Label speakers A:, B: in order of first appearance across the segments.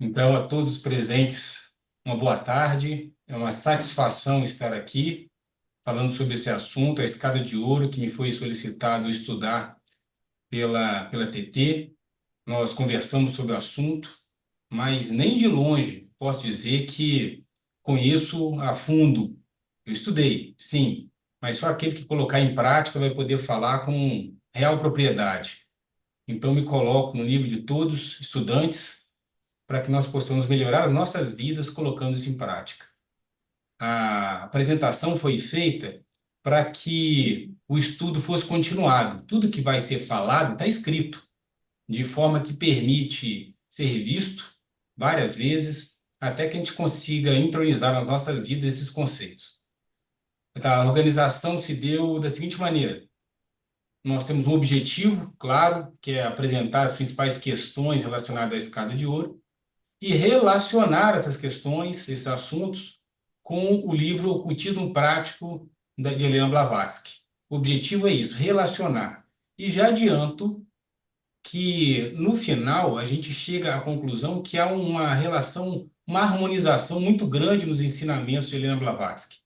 A: Então, a todos os presentes, uma boa tarde. É uma satisfação estar aqui falando sobre esse assunto, a escada de ouro, que me foi solicitado estudar pela TT. Nós conversamos sobre o assunto, mas nem de longe posso dizer que conheço a fundo. Eu estudei, sim, mas só aquele que colocar em prática vai poder falar com real propriedade. Então, me coloco no nível de todos estudantes para que nós possamos melhorar as nossas vidas colocando isso em prática. A apresentação foi feita para que o estudo fosse continuado. Tudo que vai ser falado está escrito, de forma que permite ser visto várias vezes, até que a gente consiga entronizar nas nossas vidas esses conceitos. Então, a organização se deu da seguinte maneira: nós temos um objetivo, claro, que é apresentar as principais questões relacionadas à escada de ouro, e relacionar essas questões, esses assuntos, com o livro Ocultismo Prático de Helena Blavatsky. O objetivo é isso, relacionar. E já adianto que, no final, a gente chega à conclusão que há uma relação, uma harmonização muito grande nos ensinamentos de Helena Blavatsky.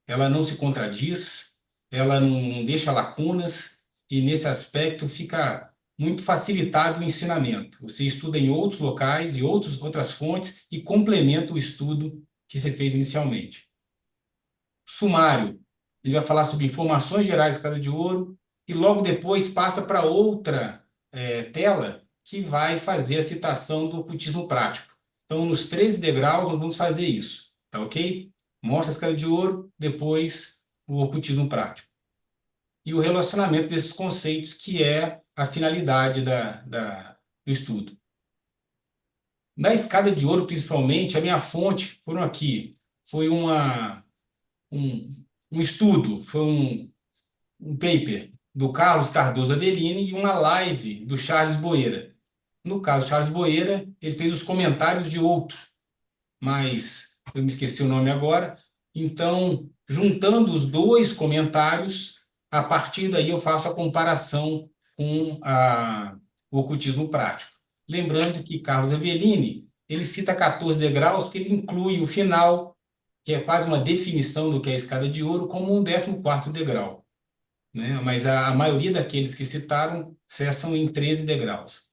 A: Ela não se contradiz, ela não deixa lacunas, e nesse aspecto fica muito facilitado o ensinamento. Você estuda em outros locais e outras fontes e complementa o estudo que você fez inicialmente. Sumário. Ele vai falar sobre informações gerais da escada de ouro e logo depois passa para outra tela que vai fazer a citação do ocultismo prático. Então, nos 13 degraus, nós vamos fazer isso, tá ok? Mostra a escada de ouro, depois o ocultismo prático. E o relacionamento desses conceitos, que é a finalidade do estudo. Na escada de ouro, principalmente, a minha fonte foram aqui. Foi um, um estudo, foi um paper do Carlos Cardoso Aveline e uma live do Charles Boeira. No caso, Charles Boeira, ele fez os comentários de outro, mas eu me esqueci o nome agora. Então, juntando os dois comentários, a partir daí eu faço a comparação com o ocultismo prático. Lembrando que Carlos Aveline, ele cita 14 degraus, porque ele inclui o final, que é quase uma definição do que é a escada de ouro, como um 14º degrau, né? Mas a maioria daqueles que citaram cessam em 13 degraus.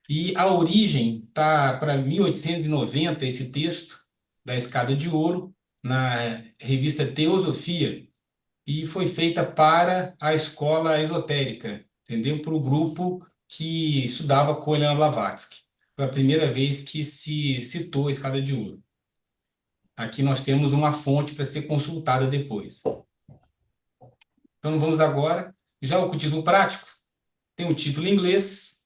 A: E a origem está para 1890, esse texto da Escada de Ouro, na revista Teosofia, e foi feita para a escola esotérica, entendeu? Para o grupo que estudava com Helena Blavatsky. Foi a primeira vez que se citou a Escada de Ouro. Aqui nós temos uma fonte para ser consultada depois. Então vamos agora. Já o ocultismo prático tem o título em inglês.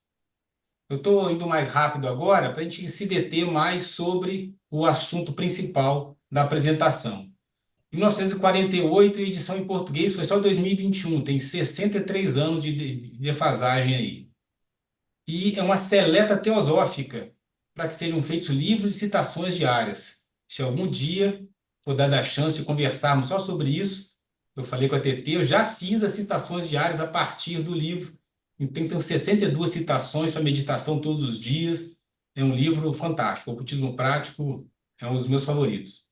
A: Eu estou indo mais rápido agora para a gente se deter mais sobre o assunto principal da apresentação. 1948, a edição em português foi só 2021, tem 63 anos de defasagem aí. E é uma seleta teosófica, para que sejam feitos livros e citações diárias. Se algum dia for dada a chance de conversarmos só sobre isso, eu falei com a TT, eu já fiz as citações diárias a partir do livro. Então, tem 62 citações para meditação todos os dias. É um livro fantástico. O Ocultismo Prático é um dos meus favoritos.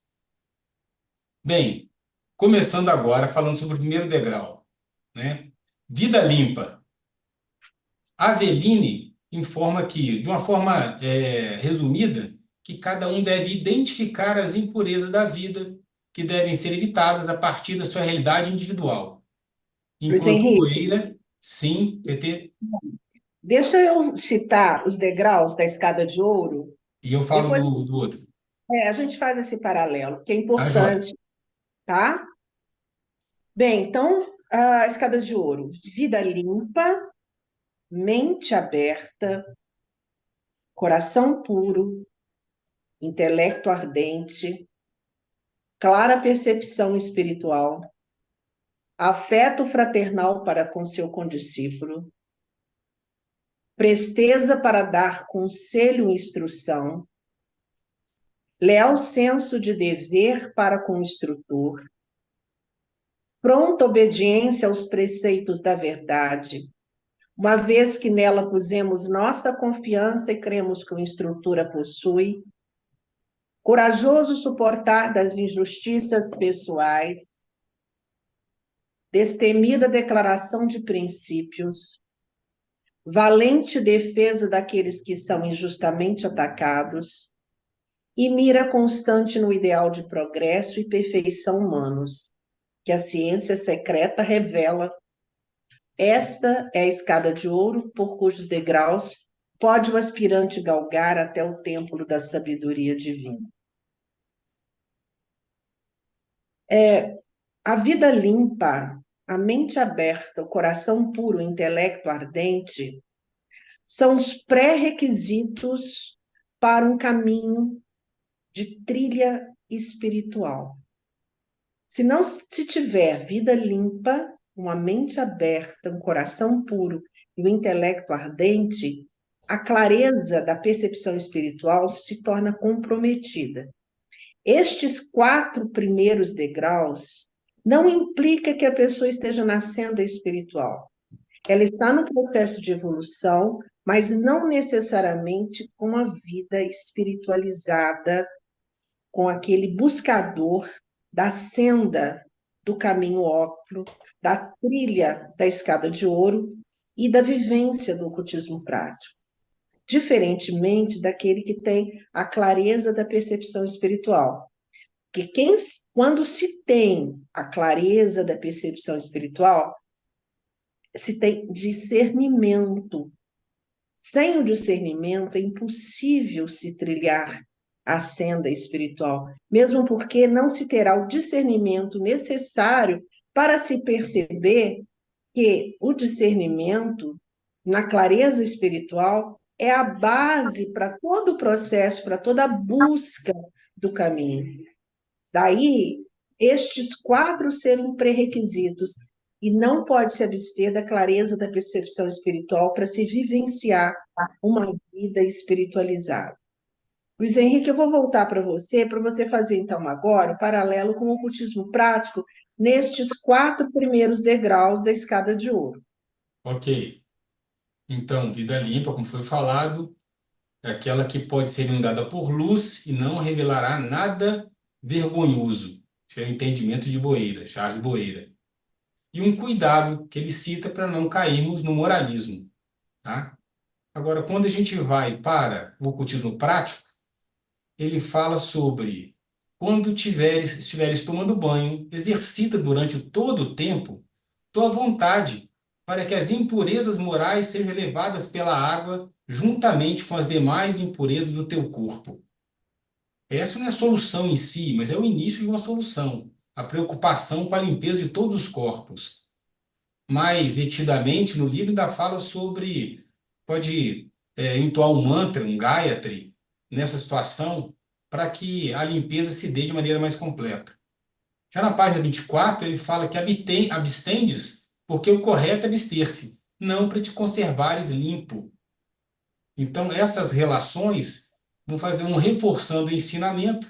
A: Bem, começando agora falando sobre o primeiro degrau, né? Vida limpa. Aveline informa que, de uma forma resumida, que cada um deve identificar as impurezas da vida que devem ser evitadas a partir da sua realidade individual.
B: Luiz
A: Enquanto
B: Henrique,
A: Poeira, sim, PT,
B: deixa eu citar os degraus da escada de ouro.
A: e eu falo
B: Depois,
A: do outro.
B: a gente faz esse paralelo, que é
A: Tá, joia?
B: importante, tá? Bem, então, a escada de ouro. Vida limpa, mente aberta, coração puro, intelecto ardente, clara percepção espiritual, afeto fraternal para com seu condiscípulo, presteza para dar conselho e instrução, leal senso de dever para com o instrutor, pronta obediência aos preceitos da verdade, uma vez que nela pusemos nossa confiança e cremos que o instrutor a possui, corajoso suportar das injustiças pessoais, destemida declaração de princípios, valente defesa daqueles que são injustamente atacados, e mira constante no ideal de progresso e perfeição humanos, que a ciência secreta revela. Esta é a escada de ouro por cujos degraus pode o aspirante galgar até o templo da sabedoria divina. A vida limpa, a mente aberta, o coração puro, o intelecto ardente, são os pré-requisitos para um caminho de trilha espiritual. Se não se tiver vida limpa, uma mente aberta, um coração puro e um intelecto ardente, a clareza da percepção espiritual se torna comprometida. Estes 4 primeiros degraus não implica que a pessoa esteja na senda espiritual. Ela está no processo de evolução, mas não necessariamente com a vida espiritualizada, com aquele buscador da senda do caminho óculo, da trilha da escada de ouro e da vivência do ocultismo prático. Diferentemente daquele que tem a clareza da percepção espiritual. Porque quando se tem a clareza da percepção espiritual, se tem discernimento. Sem o discernimento é impossível se trilhar a senda espiritual, mesmo porque não se terá o discernimento necessário para se perceber que o discernimento, na clareza espiritual, é a base para todo o processo, para toda a busca do caminho. Daí, estes 4 serem pré-requisitos, e não pode se abster da clareza da percepção espiritual para se vivenciar uma vida espiritualizada. Luiz Henrique, eu vou voltar para você fazer então agora o paralelo com o ocultismo prático nestes 4 primeiros degraus da escada de ouro.
A: Ok. Então, vida limpa, como foi falado, é aquela que pode ser inundada por luz e não revelará nada vergonhoso. Esse é o entendimento de Boeira, Charles Boeira. E um cuidado que ele cita para não cairmos no moralismo, tá? Agora, quando a gente vai para o ocultismo prático, ele fala sobre quando estiveres tomando banho, exercita durante todo o tempo tua vontade para que as impurezas morais sejam levadas pela água juntamente com as demais impurezas do teu corpo. Essa não é a solução em si, mas é o início de uma solução, a preocupação com a limpeza de todos os corpos. Mais detidamente, no livro ainda fala sobre, pode entoar um mantra, um Gayatri, nessa situação, para que a limpeza se dê de maneira mais completa. Já na página 24, ele fala que abstendes porque o correto é abster-se, não para te conservares limpo. Então, essas relações vão fazer um reforçando o ensinamento,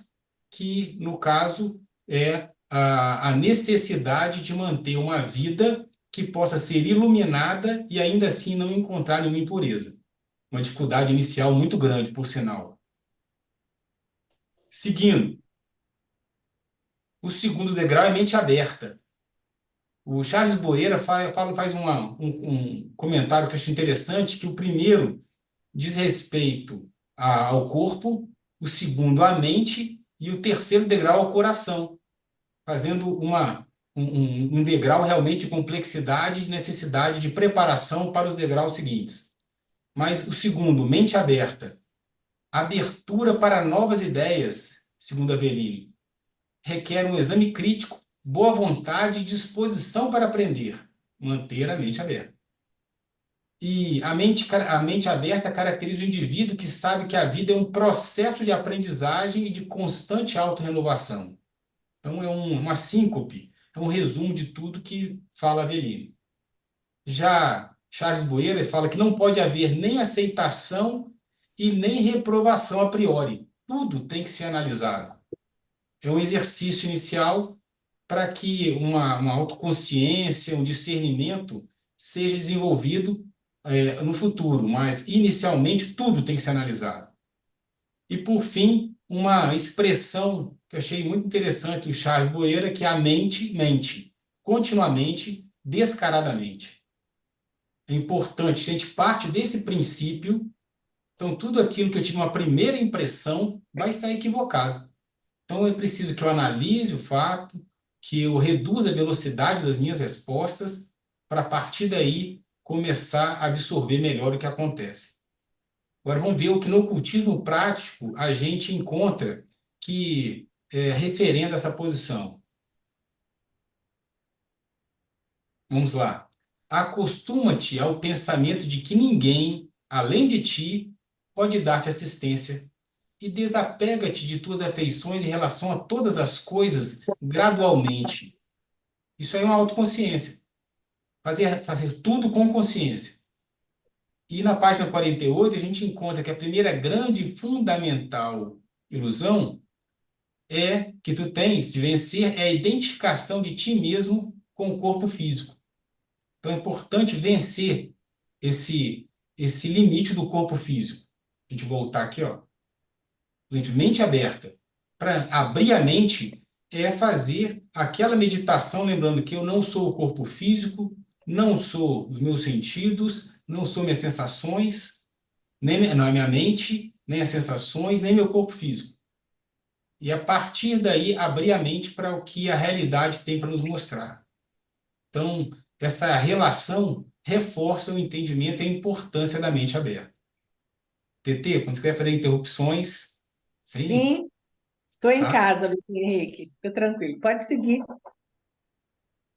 A: que, no caso, é a necessidade de manter uma vida que possa ser iluminada e ainda assim não encontrar nenhuma impureza. Uma dificuldade inicial muito grande, por sinal. Seguindo, o segundo degrau é mente aberta. O Charles Boeira faz um comentário que eu acho interessante, que o primeiro diz respeito ao corpo, o segundo à mente e o terceiro degrau ao coração, fazendo um degrau realmente de complexidade e de necessidade de preparação para os degraus seguintes. Mas o segundo, mente aberta, abertura para novas ideias, segundo Aveline, requer um exame crítico, boa vontade e disposição para aprender, manter a mente aberta. E a mente aberta caracteriza o indivíduo que sabe que a vida é um processo de aprendizagem e de constante autorrenovação. Então, é uma síncope, é um resumo de tudo que fala Aveline. Já Charles Boeira fala que não pode haver nem aceitação e nem reprovação a priori. Tudo tem que ser analisado. É um exercício inicial para que uma autoconsciência, um discernimento seja desenvolvido no futuro, mas inicialmente tudo tem que ser analisado. E, por fim, uma expressão que eu achei muito interessante do Charles Boeira, que é a mente mente, continuamente, descaradamente. É importante, se a gente parte desse princípio, então tudo aquilo que eu tive uma primeira impressão vai estar equivocado. Então é preciso que eu analise o fato, que eu reduza a velocidade das minhas respostas, para a partir daí começar a absorver melhor o que acontece. Agora vamos ver o que no ocultismo prático a gente encontra que referenda essa posição. Vamos lá. Acostuma-te ao pensamento de que ninguém, além de ti, pode dar-te assistência e desapega-te de tuas afeições em relação a todas as coisas gradualmente. Isso aí é uma autoconsciência. Fazer tudo com consciência. E na página 48, a gente encontra que a primeira grande e fundamental ilusão é que tu tens de vencer é a identificação de ti mesmo com o corpo físico. Então é importante vencer esse limite do corpo físico. A gente voltar aqui, ó. Mente aberta. Para abrir a mente é fazer aquela meditação, lembrando que eu não sou o corpo físico, não sou os meus sentidos, não sou minhas sensações, não é minha mente, nem as sensações, nem meu corpo físico. E a partir daí abrir a mente para o que a realidade tem para nos mostrar. Então, essa relação reforça o entendimento e a importância da mente aberta. TT, quando você quer fazer interrupções, sim,
B: Sim, estou em
A: tá?
B: casa, Luiz Henrique. Fica tranquilo. Pode seguir.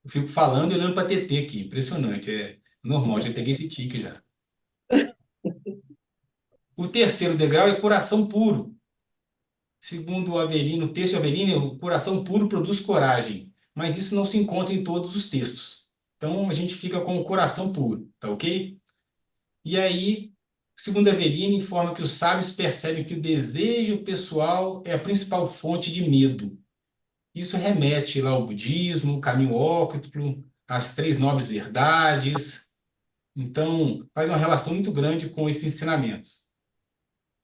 A: Eu fico falando e olhando para TT aqui, impressionante, é normal, já peguei esse tique já. O terceiro degrau é coração puro. Segundo o Avelino, o texto de Avelino, o coração puro produz coragem, mas isso não se encontra em todos os textos. Então a gente fica com o coração puro, tá ok? E aí, segundo Avelino, informa que os sábios percebem que o desejo pessoal é a principal fonte de medo. Isso remete lá ao budismo, o caminho óctuplo, as três nobres verdades. Então, faz uma relação muito grande com esses ensinamentos.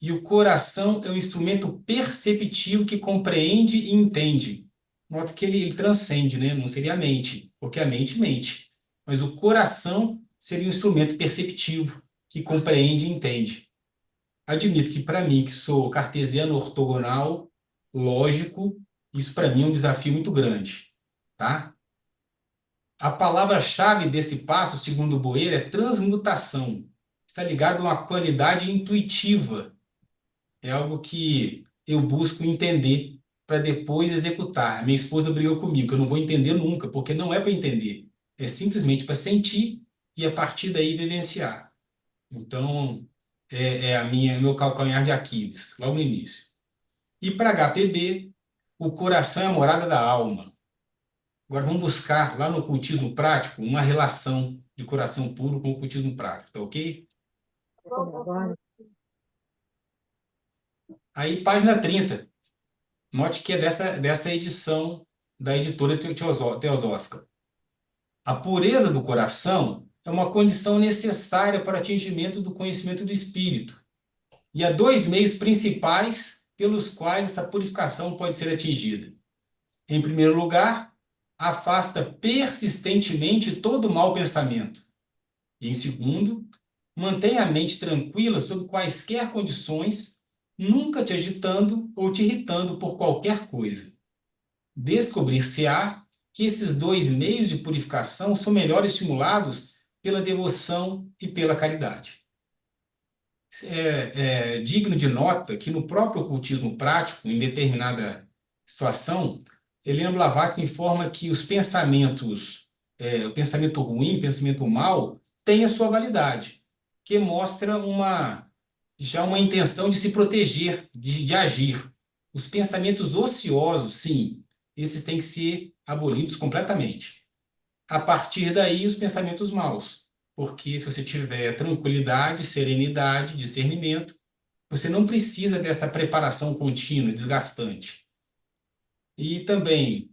A: E o coração é um instrumento perceptivo que compreende e entende. Nota que ele transcende, né? Não seria a mente, porque a mente mente. Mas o coração seria um instrumento perceptivo que compreende e entende. Admito que para mim, que sou cartesiano ortogonal, lógico, isso para mim é um desafio muito grande, tá? A palavra-chave desse passo, segundo o Boeira, é transmutação. Está ligado a uma qualidade intuitiva. É algo que eu busco entender para depois executar. Minha esposa brigou comigo, que eu não vou entender nunca, porque não é para entender. É simplesmente para sentir e a partir daí vivenciar. Então, é meu calcanhar de Aquiles, logo no início. E para HPB, o coração é a morada da alma. Agora vamos buscar lá no ocultismo prático uma relação de coração puro com o ocultismo prático, tá ok? Aí, página 30. Note que é dessa edição da editora teosófica. A pureza do coração é uma condição necessária para o atingimento do conhecimento do espírito. E há dois meios principais pelos quais essa purificação pode ser atingida. Em primeiro lugar, afasta persistentemente todo mau pensamento. E em segundo, mantém a mente tranquila sob quaisquer condições, nunca te agitando ou te irritando por qualquer coisa. Descobrir-se-á que esses dois meios de purificação são melhor estimulados pela devoção e pela caridade. É digno de nota que no próprio ocultismo prático, em determinada situação, Helena Blavatsky informa que os pensamentos, o pensamento ruim, o pensamento mau, tem a sua validade, que mostra já uma intenção de se proteger, de agir. Os pensamentos ociosos, sim, esses têm que ser abolidos completamente. A partir daí, os pensamentos maus. Porque se você tiver tranquilidade, serenidade, discernimento, você não precisa dessa preparação contínua, desgastante. E também,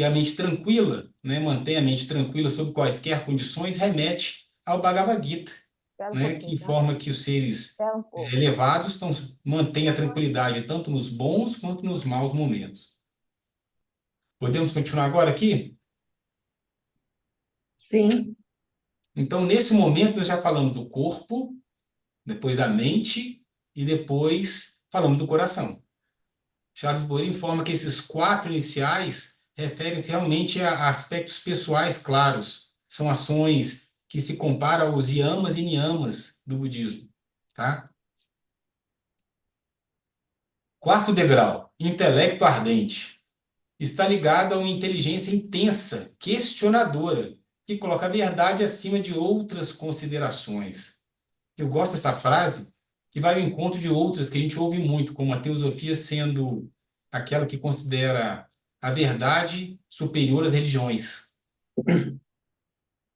A: a mente tranquila, né, mantém a mente tranquila sob quaisquer condições, remete ao Bhagavad Gita, né, que informa que os seres elevados mantêm a tranquilidade tanto nos bons quanto nos maus momentos. Podemos continuar agora aqui?
B: Sim.
A: Então, nesse momento, nós já falamos do corpo, depois da mente e depois falamos do coração. Charles Boyer informa que esses 4 iniciais referem-se realmente a aspectos pessoais claros. São ações que se comparam aos yamas e niyamas do budismo. Tá? 4º degrau, intelecto ardente. Está ligado a uma inteligência intensa, questionadora, que coloca a verdade acima de outras considerações. Eu gosto dessa frase, que vai ao encontro de outras que a gente ouve muito, como a teosofia sendo aquela que considera a verdade superior às religiões.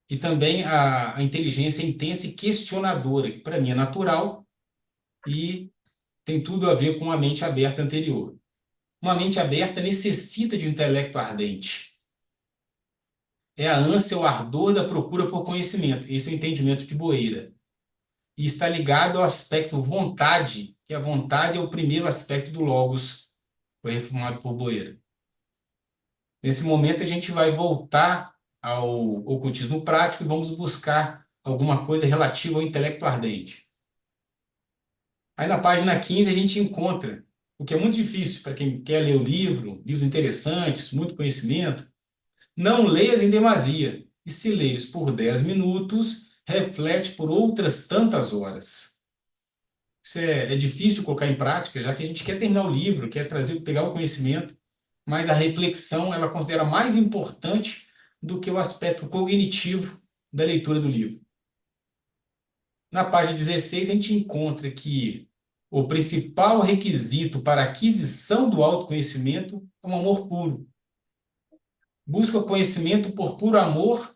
A: E também a inteligência intensa e questionadora, que para mim é natural e tem tudo a ver com a mente aberta anterior. Uma mente aberta necessita de um intelecto ardente. É a ânsia, o ardor da procura por conhecimento. Esse é o entendimento de Boeira. E está ligado ao aspecto vontade, que a vontade é o primeiro aspecto do Logos, foi reformado por Boeira. Nesse momento, a gente vai voltar ao ocultismo prático e vamos buscar alguma coisa relativa ao intelecto ardente. Aí na página 15 a gente encontra o que é muito difícil para quem quer ler o livro, livros interessantes, muito conhecimento. Não leias em demasia, e se leres por 10 minutos, reflete por outras tantas horas. Isso é difícil de colocar em prática, já que a gente quer terminar o livro, quer pegar o conhecimento, mas a reflexão ela considera mais importante do que o aspecto cognitivo da leitura do livro. Na página 16, a gente encontra que o principal requisito para a aquisição do autoconhecimento é um amor puro. Busca o conhecimento por puro amor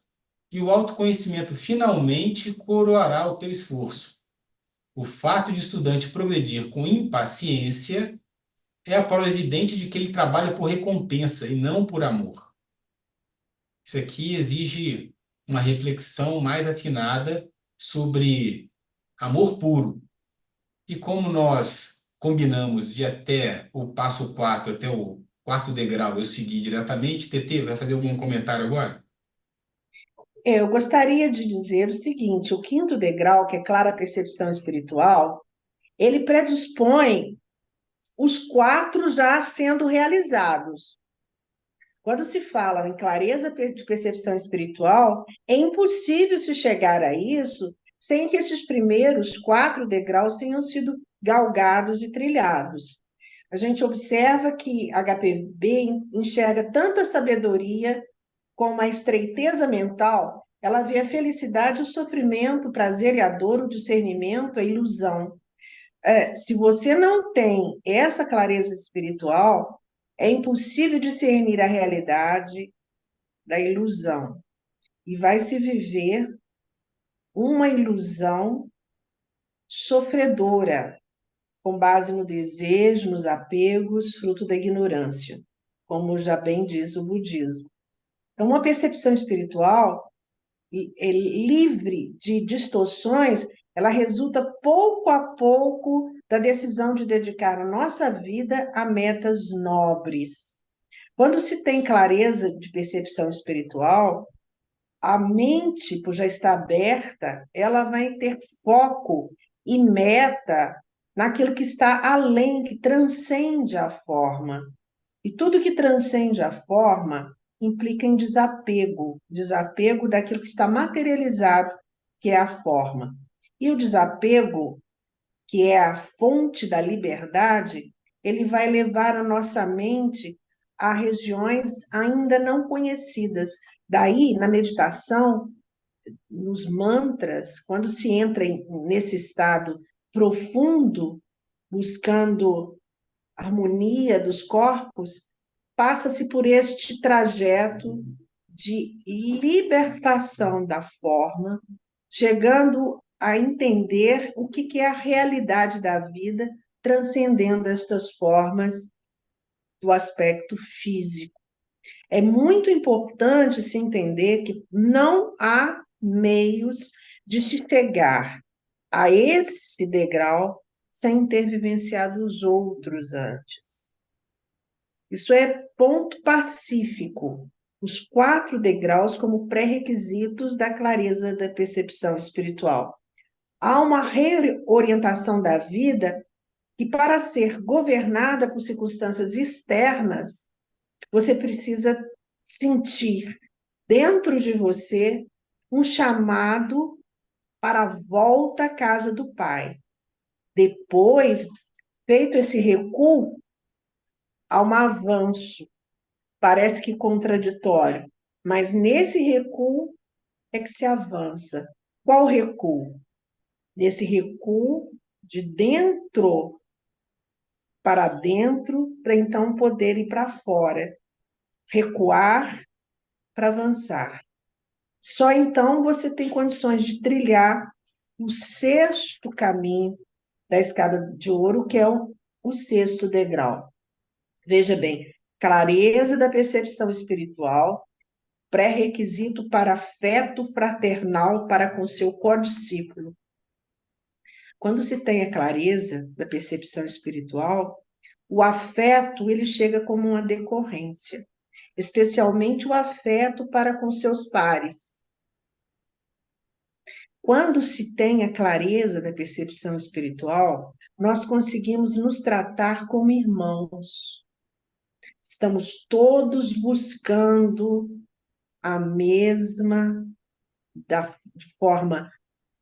A: e o autoconhecimento finalmente coroará o teu esforço. O fato de o estudante progredir com impaciência é a prova evidente de que ele trabalha por recompensa e não por amor. Isso aqui exige uma reflexão mais afinada sobre amor puro. E como nós combinamos de até o passo 4, até o 4º degrau, eu segui diretamente, TT, vai fazer algum comentário agora?
B: Eu gostaria de dizer o seguinte: o 5º degrau, que é clara percepção espiritual, ele predispõe os 4 já sendo realizados. Quando se fala em clareza de percepção espiritual, é impossível se chegar a isso sem que esses primeiros 4 degraus tenham sido galgados e trilhados. A gente observa que HPB enxerga tanta sabedoria como a estreiteza mental, ela vê a felicidade, o sofrimento, o prazer e a dor, o discernimento, a ilusão. Se você não tem essa clareza espiritual, é impossível discernir a realidade da ilusão. E vai se viver uma ilusão sofredora, com base no desejo, nos apegos, fruto da ignorância, como já bem diz o budismo. Então, uma percepção espiritual livre de distorções, ela resulta pouco a pouco da decisão de dedicar a nossa vida a metas nobres. Quando se tem clareza de percepção espiritual, a mente, por já estar aberta, ela vai ter foco e meta naquilo que está além, que transcende a forma. E tudo que transcende a forma implica em desapego, desapego daquilo que está materializado, que é a forma. E o desapego, que é a fonte da liberdade, ele vai levar a nossa mente a regiões ainda não conhecidas. Daí, na meditação, nos mantras, quando se entra nesse estado profundo, buscando harmonia dos corpos, passa-se por este trajeto de libertação da forma, chegando a entender o que é a realidade da vida, transcendendo estas formas do aspecto físico. É muito importante se entender que não há meios de se chegar a esse degrau sem ter vivenciado os outros antes. Isso é ponto pacífico. Os 4 degraus como pré-requisitos da clareza da percepção espiritual. Há uma reorientação da vida que, para ser governada por circunstâncias externas, você precisa sentir dentro de você um chamado para a volta à casa do Pai. Depois, feito esse recuo, há um avanço, parece que contraditório, mas nesse recuo é que se avança. Qual recuo? Nesse recuo de dentro para dentro, para então poder ir para fora, recuar para avançar. Só então você tem condições de trilhar o 6º caminho da escada de ouro, que é o 6º degrau. Veja bem, clareza da percepção espiritual, pré-requisito para afeto fraternal para com seu codiscípulo. Quando se tem a clareza da percepção espiritual, o afeto ele chega como uma decorrência, especialmente o afeto para com seus pares. Quando se tem a clareza da percepção espiritual, nós conseguimos nos tratar como irmãos. Estamos todos buscando a mesma, de forma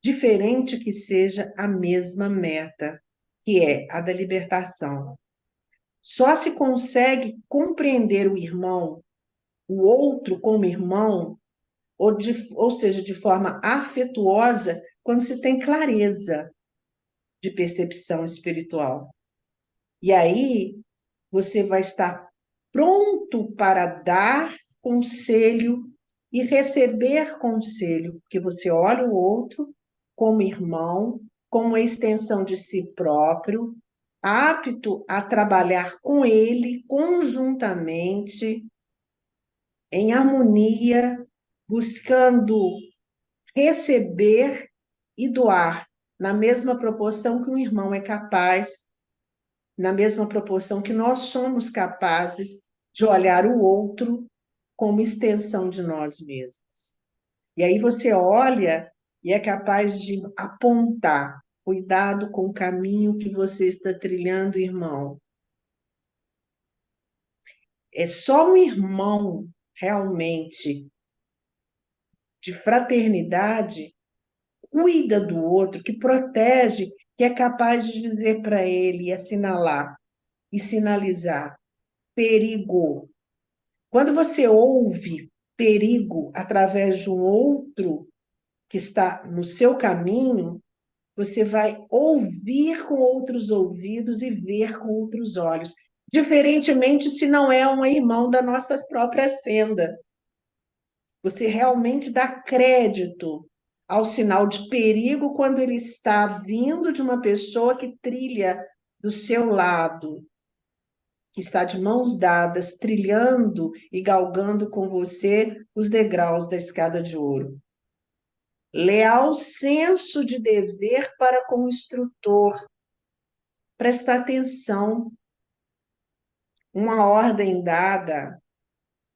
B: diferente que seja, a mesma meta, que é a da libertação. Só se consegue compreender o irmão, o outro como irmão, ou seja, de forma afetuosa, quando se tem clareza de percepção espiritual. E aí você vai estar pronto para dar conselho e receber conselho, porque você olha o outro como irmão, como extensão de si próprio, apto a trabalhar com ele conjuntamente, em harmonia, buscando receber e doar na mesma proporção que um irmão é capaz, na mesma proporção que nós somos capazes de olhar o outro como extensão de nós mesmos. E aí você olha e é capaz de apontar: cuidado com o caminho que você está trilhando, irmão. É só um irmão realmente de fraternidade cuida do outro, que protege, que é capaz de dizer para ele e assinalar e sinalizar perigo. Quando você ouve perigo através de um outro que está no seu caminho, você vai ouvir com outros ouvidos e ver com outros olhos. Diferentemente se não é um irmão da nossa própria senda. Você realmente dá crédito ao sinal de perigo quando ele está vindo de uma pessoa que trilha do seu lado, que está de mãos dadas, trilhando e galgando com você os degraus da escada de ouro. Leal senso de dever para com o instrutor. Presta atenção. Uma ordem dada,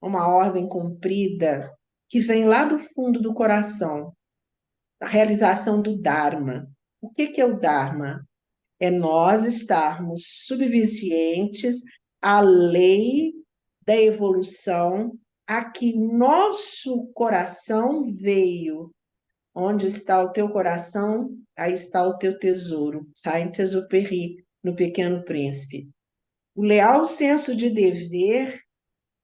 B: uma ordem cumprida, que vem lá do fundo do coração. A realização do Dharma. O que é o Dharma? É nós estarmos subviscientes à lei da evolução a que nosso coração veio. Onde está o teu coração, aí está o teu tesouro. Saint-Exupéry, no Pequeno Príncipe. O leal senso de dever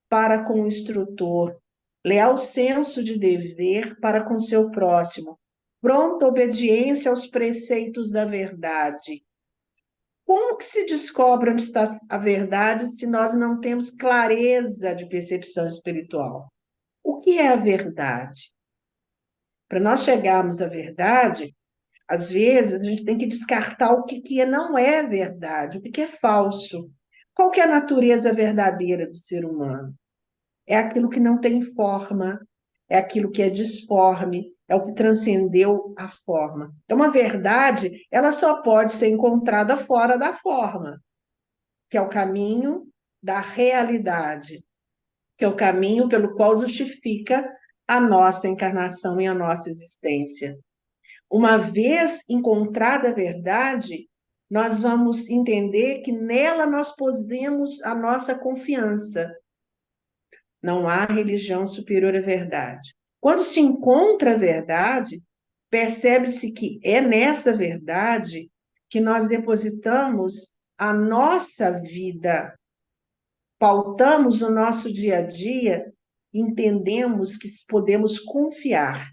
B: para com o instrutor, leal senso de dever para com seu próximo, pronta obediência aos preceitos da verdade. Como que se descobre onde está a verdade se nós não temos clareza de percepção espiritual? O que é a verdade? Para nós chegarmos à verdade, às vezes a gente tem que descartar o que não é verdade, o que é falso. Qual que é a natureza verdadeira do ser humano? É aquilo que não tem forma, é aquilo que é disforme, é o que transcendeu a forma. Então, uma verdade, ela só pode ser encontrada fora da forma, que é o caminho da realidade, que é o caminho pelo qual justifica a nossa encarnação e a nossa existência. Uma vez encontrada a verdade, nós vamos entender que nela nós posemos a nossa confiança. Não há religião superior à verdade. Quando se encontra a verdade, percebe-se que é nessa verdade que nós depositamos a nossa vida, pautamos o nosso dia a dia, entendemos que podemos confiar.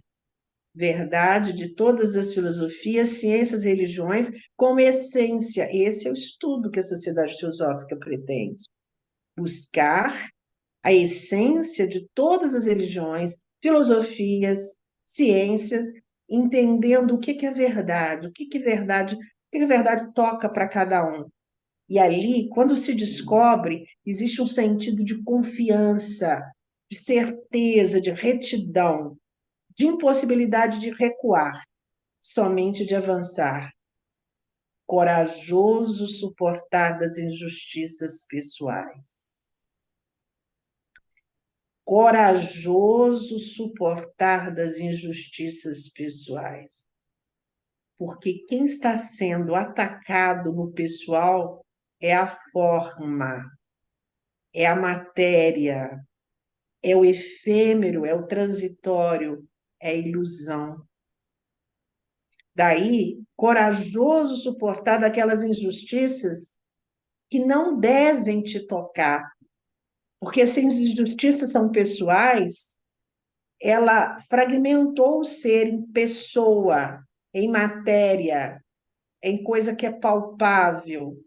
B: Verdade de todas as filosofias, ciências, religiões, como essência. Esse é o estudo que a sociedade teosófica pretende. Buscar a essência de todas as religiões, filosofias, ciências, entendendo o que é verdade, o que a verdade toca para cada um. E ali, quando se descobre, existe um sentido de confiança, de certeza, de retidão, de impossibilidade de recuar, somente de avançar. Corajoso suportar das injustiças pessoais. Corajoso suportar das injustiças pessoais. Porque quem está sendo atacado no pessoal é a forma, é a matéria, é o efêmero, é o transitório, é a ilusão. Daí, corajoso suportar daquelas injustiças que não devem te tocar, porque se as injustiças são pessoais, ela fragmentou o ser em pessoa, em matéria, em coisa que é palpável.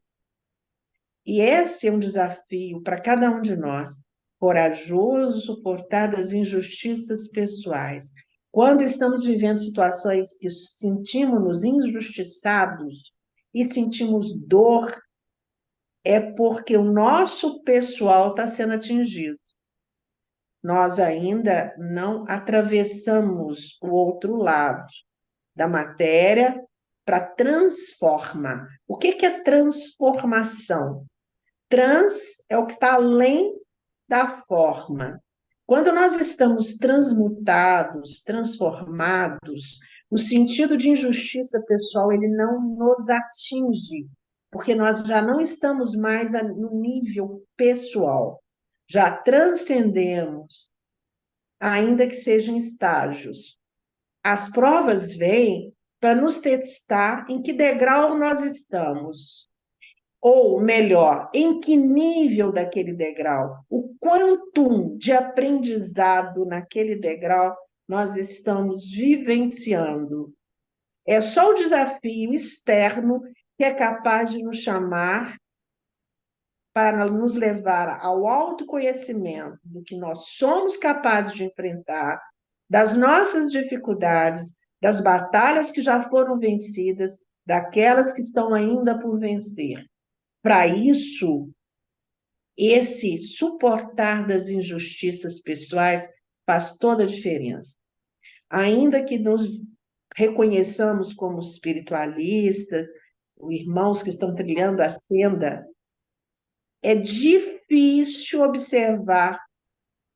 B: E esse é um desafio para cada um de nós, corajoso suportar das injustiças pessoais. Quando estamos vivendo situações que sentimos-nos injustiçados e sentimos dor, é porque o nosso pessoal está sendo atingido. Nós ainda não atravessamos o outro lado da matéria para transformar. O que é transformação? Trans é o que está além da forma. Quando nós estamos transmutados, transformados, o sentido de injustiça pessoal ele não nos atinge, porque nós já não estamos mais no nível pessoal, já transcendemos, ainda que sejam estágios. As provas vêm para nos testar em que degrau nós estamos. Ou melhor, em que nível daquele degrau, o quantum de aprendizado naquele degrau nós estamos vivenciando. É só o desafio externo que é capaz de nos chamar para nos levar ao autoconhecimento do que nós somos capazes de enfrentar, das nossas dificuldades, das batalhas que já foram vencidas, daquelas que estão ainda por vencer. Para isso, esse suportar das injustiças pessoais faz toda a diferença. Ainda que nos reconheçamos como espiritualistas, irmãos que estão trilhando a senda, é difícil observar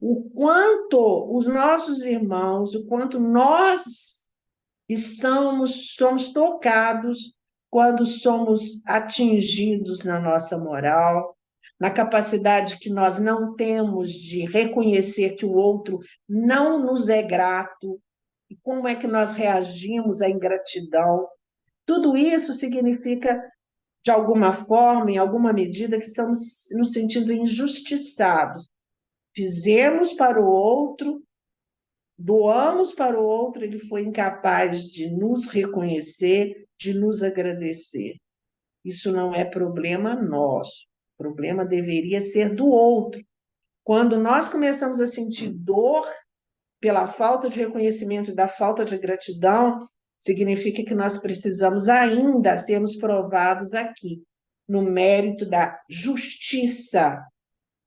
B: o quanto os nossos irmãos, o quanto nós somos tocados quando somos atingidos na nossa moral, na capacidade que nós não temos de reconhecer que o outro não nos é grato, e como é que nós reagimos à ingratidão. Tudo isso significa, de alguma forma, em alguma medida, que estamos nos sentindo injustiçados. Fizemos para o outro, doamos para o outro, ele foi incapaz de nos reconhecer, de nos agradecer. Isso não é problema nosso. O problema deveria ser do outro. Quando nós começamos a sentir dor pela falta de reconhecimento e da falta de gratidão, significa que nós precisamos ainda sermos provados aqui, no mérito da justiça.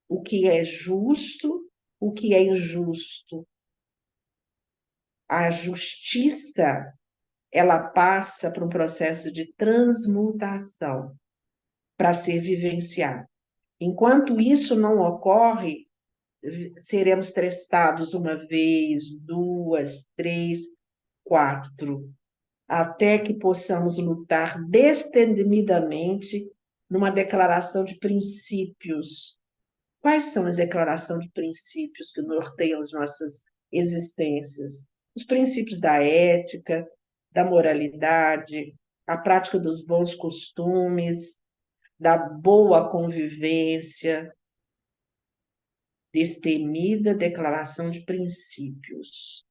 B: O que é justo, o que é injusto. A justiça, ela passa por um processo de transmutação para ser vivenciada. Enquanto isso não ocorre, seremos testados uma vez, duas, três, quatro, até que possamos lutar destemidamente numa declaração de princípios. Quais são as declarações de princípios que norteiam as nossas existências? Os princípios da ética, da moralidade, a prática dos bons costumes, da boa convivência, destemida declaração de princípios.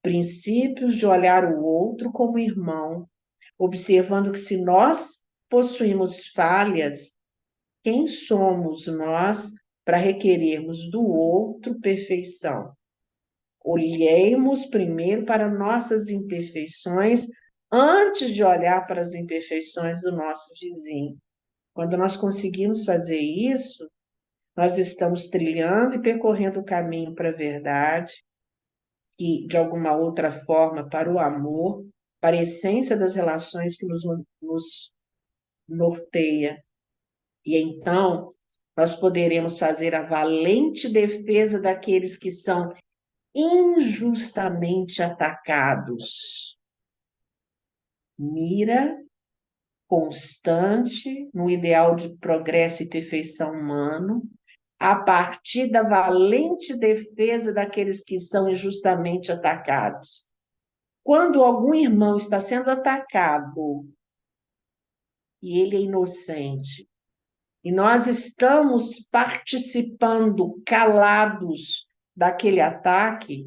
B: Princípios de olhar o outro como irmão, observando que se nós possuímos falhas, quem somos nós para requerermos do outro perfeição? Olhemos primeiro para nossas imperfeições antes de olhar para as imperfeições do nosso vizinho. Quando nós conseguimos fazer isso, nós estamos trilhando e percorrendo o caminho para a verdade, que de alguma outra forma para o amor, para a essência das relações que nos norteia. E então, nós poderemos fazer a valente defesa daqueles que são injustamente atacados. Mira constante no ideal de progresso e perfeição humano, a partir da valente defesa daqueles que são injustamente atacados. Quando algum irmão está sendo atacado e ele é inocente, e nós estamos participando calados daquele ataque,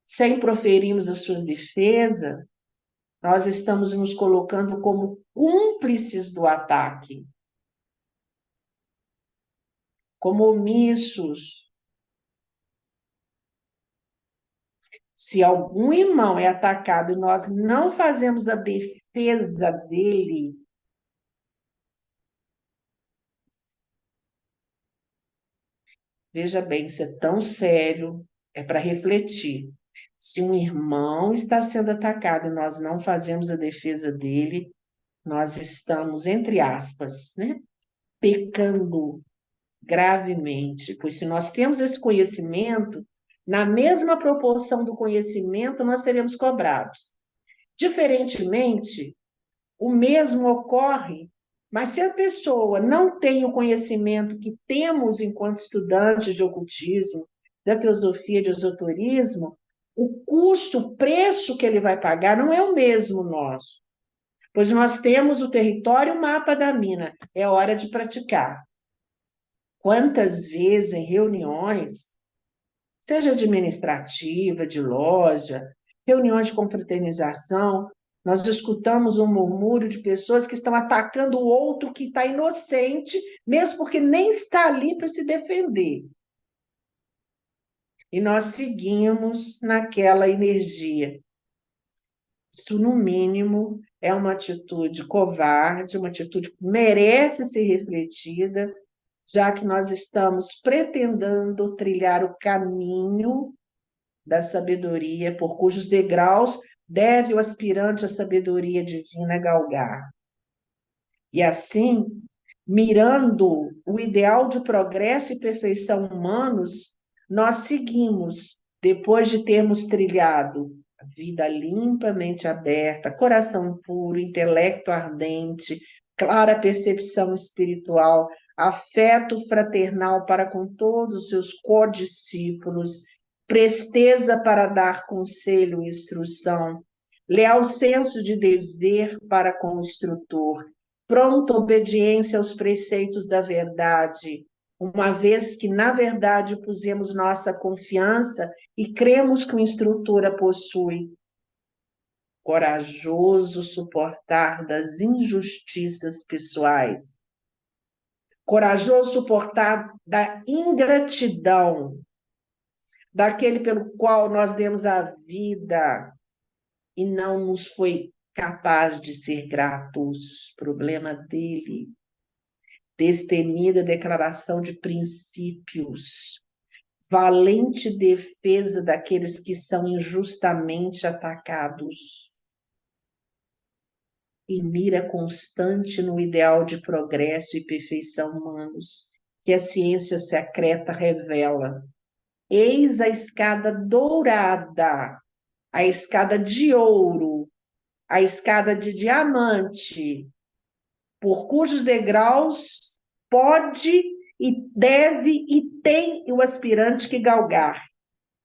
B: sem proferirmos as suas defesas, nós estamos nos colocando como cúmplices do ataque, como omissos. Se algum irmão é atacado e nós não fazemos a defesa dele, veja bem, isso é tão sério, é para refletir. Se um irmão está sendo atacado e nós não fazemos a defesa dele, nós estamos, entre aspas, né, pecando gravemente, pois se nós temos esse conhecimento, na mesma proporção do conhecimento, nós seremos cobrados. Diferentemente, o mesmo ocorre, mas se a pessoa não tem o conhecimento que temos enquanto estudantes de ocultismo, da teosofia de esoterismo, o custo, o preço que ele vai pagar não é o mesmo nosso, pois nós temos o território, o mapa da mina, é hora de praticar. Quantas vezes em reuniões, seja administrativa, de loja, reuniões de confraternização, nós escutamos um murmúrio de pessoas que estão atacando o outro que está inocente, mesmo porque nem está ali para se defender. E nós seguimos naquela energia. Isso, no mínimo, é uma atitude covarde, uma atitude que merece ser refletida, já que nós estamos pretendendo trilhar o caminho da sabedoria, por cujos degraus deve o aspirante à sabedoria divina galgar. E assim, mirando o ideal de progresso e perfeição humanos, nós seguimos, depois de termos trilhado a vida limpa, mente aberta, coração puro, intelecto ardente, clara percepção espiritual, afeto fraternal para com todos os seus codiscípulos, presteza para dar conselho e instrução, leal senso de dever para com o instrutor, pronta obediência aos preceitos da verdade, uma vez que, na verdade, pusemos nossa confiança e cremos que o instrutor a possui. Corajoso suportar das injustiças pessoais. Corajoso suportar da ingratidão, daquele pelo qual nós demos a vida e não nos foi capaz de ser gratos. Problema dele. Destemida declaração de princípios. valente defesa daqueles que são injustamente atacados, e mira constante no ideal de progresso e perfeição humanos, que a ciência secreta revela. Eis a escada dourada, a escada de ouro, a escada de diamante, por cujos degraus pode e deve e tem o aspirante que galgar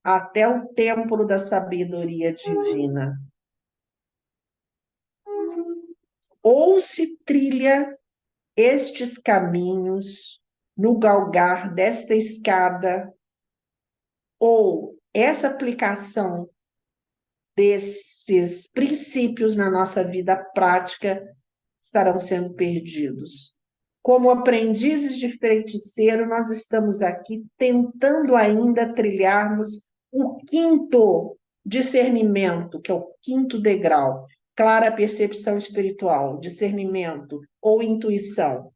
B: até o templo da sabedoria divina. Ou se trilha estes caminhos no galgar desta escada, ou essa aplicação desses princípios na nossa vida prática estarão sendo perdidos. Como aprendizes de feiticeiro, nós estamos aqui tentando ainda trilharmos o quinto discernimento, que é o quinto degrau, clara percepção espiritual, discernimento ou intuição.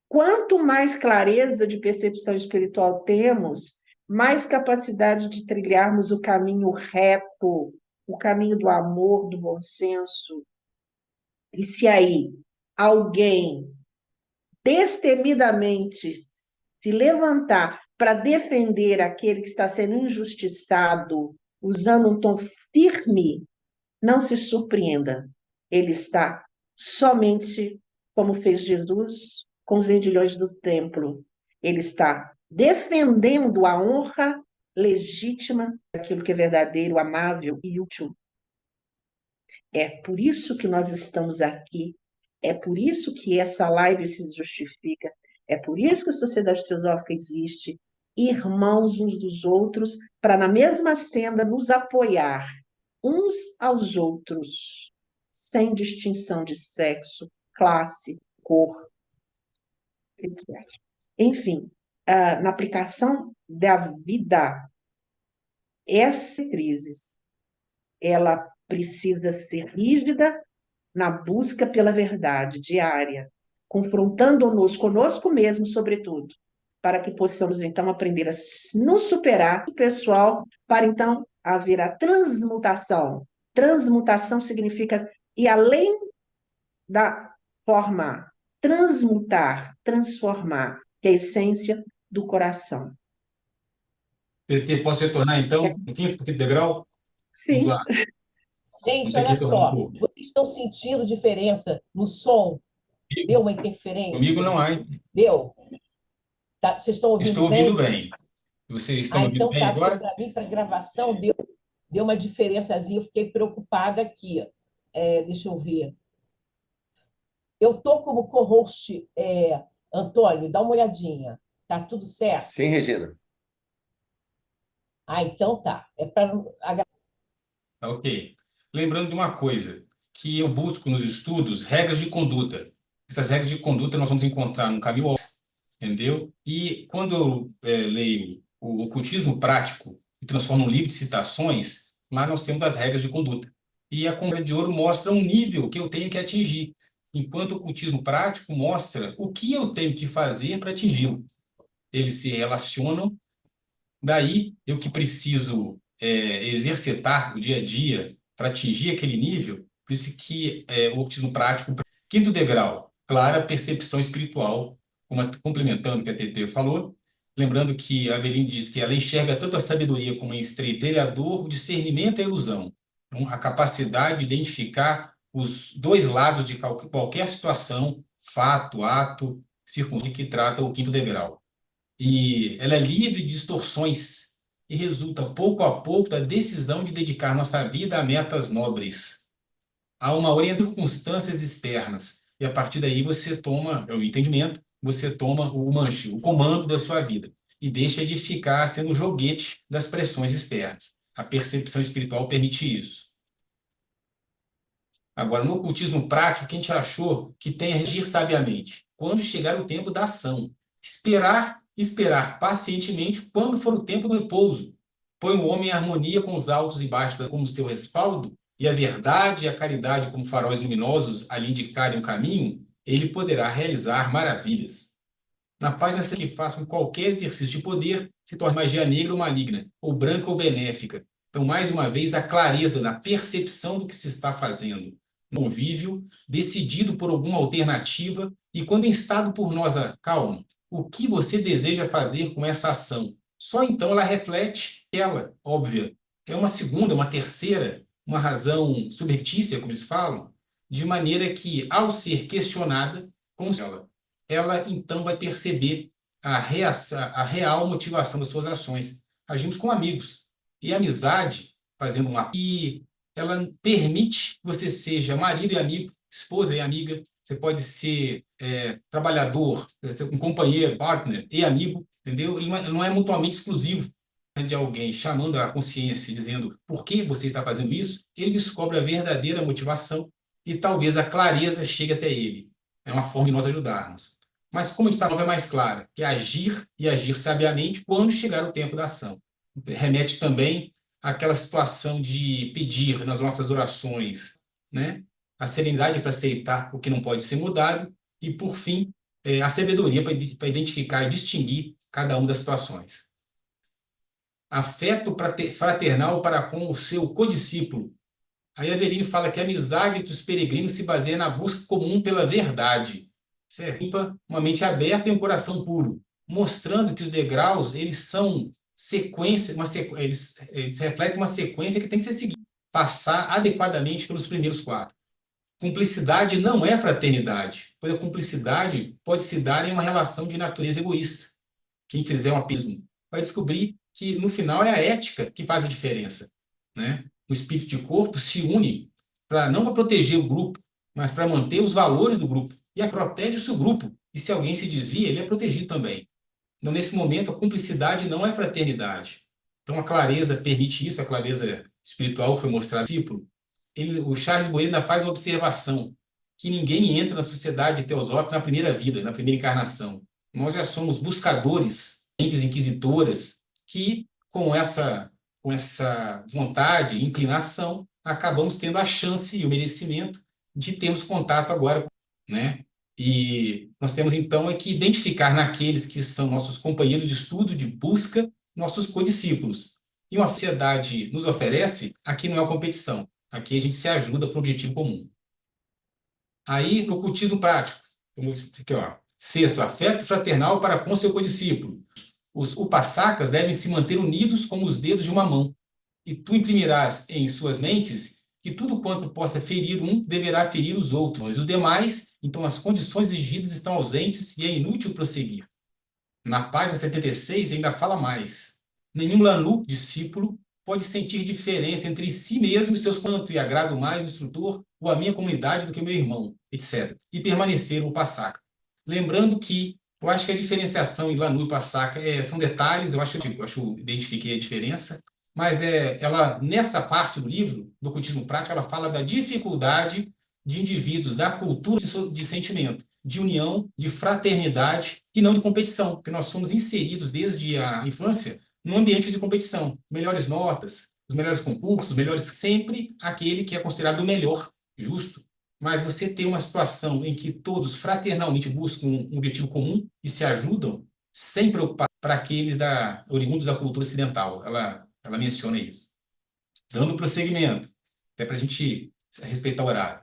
B: Quanto mais clareza de percepção espiritual temos, mais capacidade de trilharmos o caminho reto, o caminho do amor, do bom senso. E se aí alguém destemidamente se levantar para defender aquele que está sendo injustiçado, usando um tom firme, não se surpreenda. Ele está somente, como fez Jesus com os vendilhões do templo, ele está defendendo a honra legítima daquilo que é verdadeiro, amável e útil. É por isso que nós estamos aqui, é por isso que essa live se justifica, é por isso que a Sociedade Teosófica existe, irmãos uns dos outros, para na mesma senda nos apoiar uns aos outros, sem distinção de sexo, classe, cor, etc. Enfim, na aplicação da vida, essas critrizes, ela precisa ser rígida na busca pela verdade diária, confrontando-nos conosco mesmo, sobretudo, para que possamos, então, aprender a nos superar, pessoal, para, então, haver a transmutação. Transmutação significa ir além da forma, transmutar, transformar, que é a essência do coração.
A: PT, posso retornar, então, no quinto degrau? Vamos
B: Sim.
A: lá. Vamos
C: Gente,
A: ter que
C: olha
A: retornar um
C: só,
A: pouco.
C: vocês estão sentindo diferença no som? Deu uma
A: Comigo
C: interferência?
A: não há, hein?
C: Deu? Tá, vocês estão ouvindo
A: Estou ouvindo
C: bem?
A: bem. Vocês estão me ouvindo
C: Então
A: bem
C: tá, porque
A: agora?
C: para mim, para gravação, deu uma diferençazinha, eu fiquei preocupada aqui. Deixa eu ver. Eu tô como co-host, Antônio, dá uma olhadinha. Tá tudo certo?
D: Sim, Regina.
C: Então tá. É para
A: Tá, ok. Lembrando de uma coisa, que eu busco nos estudos regras de conduta. Essas regras de conduta nós vamos encontrar no caminho, entendeu? E quando eu leio o Ocultismo Prático e transformo um livro de citações, lá nós temos as regras de conduta. E a Conversa de Ouro mostra um nível que eu tenho que atingir, enquanto o Ocultismo Prático mostra o que eu tenho que fazer para atingi-lo. Eles se relacionam, daí eu que preciso exercitar o dia a dia para atingir aquele nível, por isso que o Ocultismo Prático, quinto degrau, clara percepção espiritual, complementando o que a TT falou, lembrando que a Aveline diz que ela enxerga tanto a sabedoria como a estreiteza, a dor, o discernimento e a ilusão. Então, a capacidade de identificar os dois lados de qualquer situação, fato, ato, circunstância que trata o quinto degrau. E ela é livre de distorções e resulta pouco a pouco da decisão de dedicar nossa vida a metas nobres. Há uma orientação de circunstâncias externas e a partir daí você toma, é o entendimento, você toma o manche, o comando da sua vida e deixa de ficar sendo joguete das pressões externas. A percepção espiritual permite isso. Agora, no ocultismo prático, quem te achou que tem a agir sabiamente? Quando chegar o tempo da ação. Esperar pacientemente quando for o tempo do repouso. Põe o homem em harmonia com os altos e baixos como seu respaldo, e a verdade e a caridade como faróis luminosos a lhe indicarem o caminho, ele poderá realizar maravilhas. Na página que faz com qualquer exercício de poder, se torna magia negra ou maligna, ou branca ou benéfica. Então, mais uma vez, a clareza na percepção do que se está fazendo. Convívio, decidido por alguma alternativa, e quando instado por nós a calma, o que você deseja fazer com essa ação? Só então ela reflete ela, óbvia. É uma segunda, uma terceira, uma razão subreptícia, como eles falam, de maneira que, ao ser questionada, como ela então vai perceber a real motivação das suas ações. Agimos com amigos. E a amizade, fazendo uma... E ela permite que você seja marido e amigo, esposa e amiga, você pode ser trabalhador, um companheiro, partner e amigo, entendeu? Ele não é mutuamente exclusivo, né, de alguém chamando a consciência, dizendo por que você está fazendo isso, ele descobre a verdadeira motivação e talvez a clareza chegue até ele. É uma forma de nós ajudarmos. Mas como a gente está é mais clara, que é agir e agir sabiamente quando chegar o tempo da ação. Remete também àquela situação de pedir nas nossas orações, né, a serenidade para aceitar o que não pode ser mudado e, por fim, a sabedoria para identificar e distinguir cada uma das situações. Afeto fraternal para com o seu codiscípulo. Aí Aveline fala que a amizade dos peregrinos se baseia na busca comum pela verdade. Certo? Uma mente aberta e um coração puro, mostrando que os degraus eles são sequência, eles refletem uma sequência que tem que ser seguida, passar adequadamente pelos primeiros 4. Cumplicidade não é fraternidade, pois a cumplicidade pode se dar em uma relação de natureza egoísta. Quem fizer um apismo vai descobrir que, no final, é a ética que faz a diferença, né? O espírito de corpo se une não para proteger o grupo, mas para manter os valores do grupo. E protege o seu grupo. E se alguém se desvia, ele é protegido também. Então, nesse momento, a cumplicidade não é fraternidade. Então, a clareza permite isso, a clareza espiritual foi mostrada no discípulo. O Charles Boyer ainda faz uma observação, que ninguém entra na sociedade teosófica na primeira vida, na primeira encarnação. Nós já somos buscadores, mentes inquisitoras, que com essa vontade, inclinação, acabamos tendo a chance e o merecimento de termos contato agora, né? E nós temos então que identificar naqueles que são nossos companheiros de estudo, de busca, nossos codiscípulos. E uma sociedade nos oferece, aqui não é uma competição, aqui a gente se ajuda para o objetivo comum. Aí, no cultivo prático, aqui, ó, sexto, afeto fraternal para com seu codiscípulo. Os upasakas devem se manter unidos como os dedos de uma mão, e tu imprimirás em suas mentes que tudo quanto possa ferir um deverá ferir os outros, mas os demais, então as condições exigidas estão ausentes e é inútil prosseguir. Na página 76 ainda fala mais. Nenhum Lanu, discípulo, pode sentir diferença entre si mesmo e seus quanto e agrado mais o instrutor ou a minha comunidade do que o meu irmão, etc. E permanecer o Upasaka. Lembrando que eu acho que a diferenciação em Lanu e Upasaka são detalhes, eu identifiquei a diferença, mas ela, nessa parte do livro, do cultismo prático, ela fala da dificuldade de indivíduos, da cultura de sentimento, de união, de fraternidade e não de competição, porque nós somos inseridos desde a infância num ambiente de competição. Melhores notas, os melhores concursos, sempre aquele que é considerado o melhor, justo. Mas você tem uma situação em que todos fraternalmente buscam um objetivo comum e se ajudam, sem preocupar para aqueles oriundos da cultura ocidental. Ela menciona isso. Dando prosseguimento, até para a gente respeitar o horário.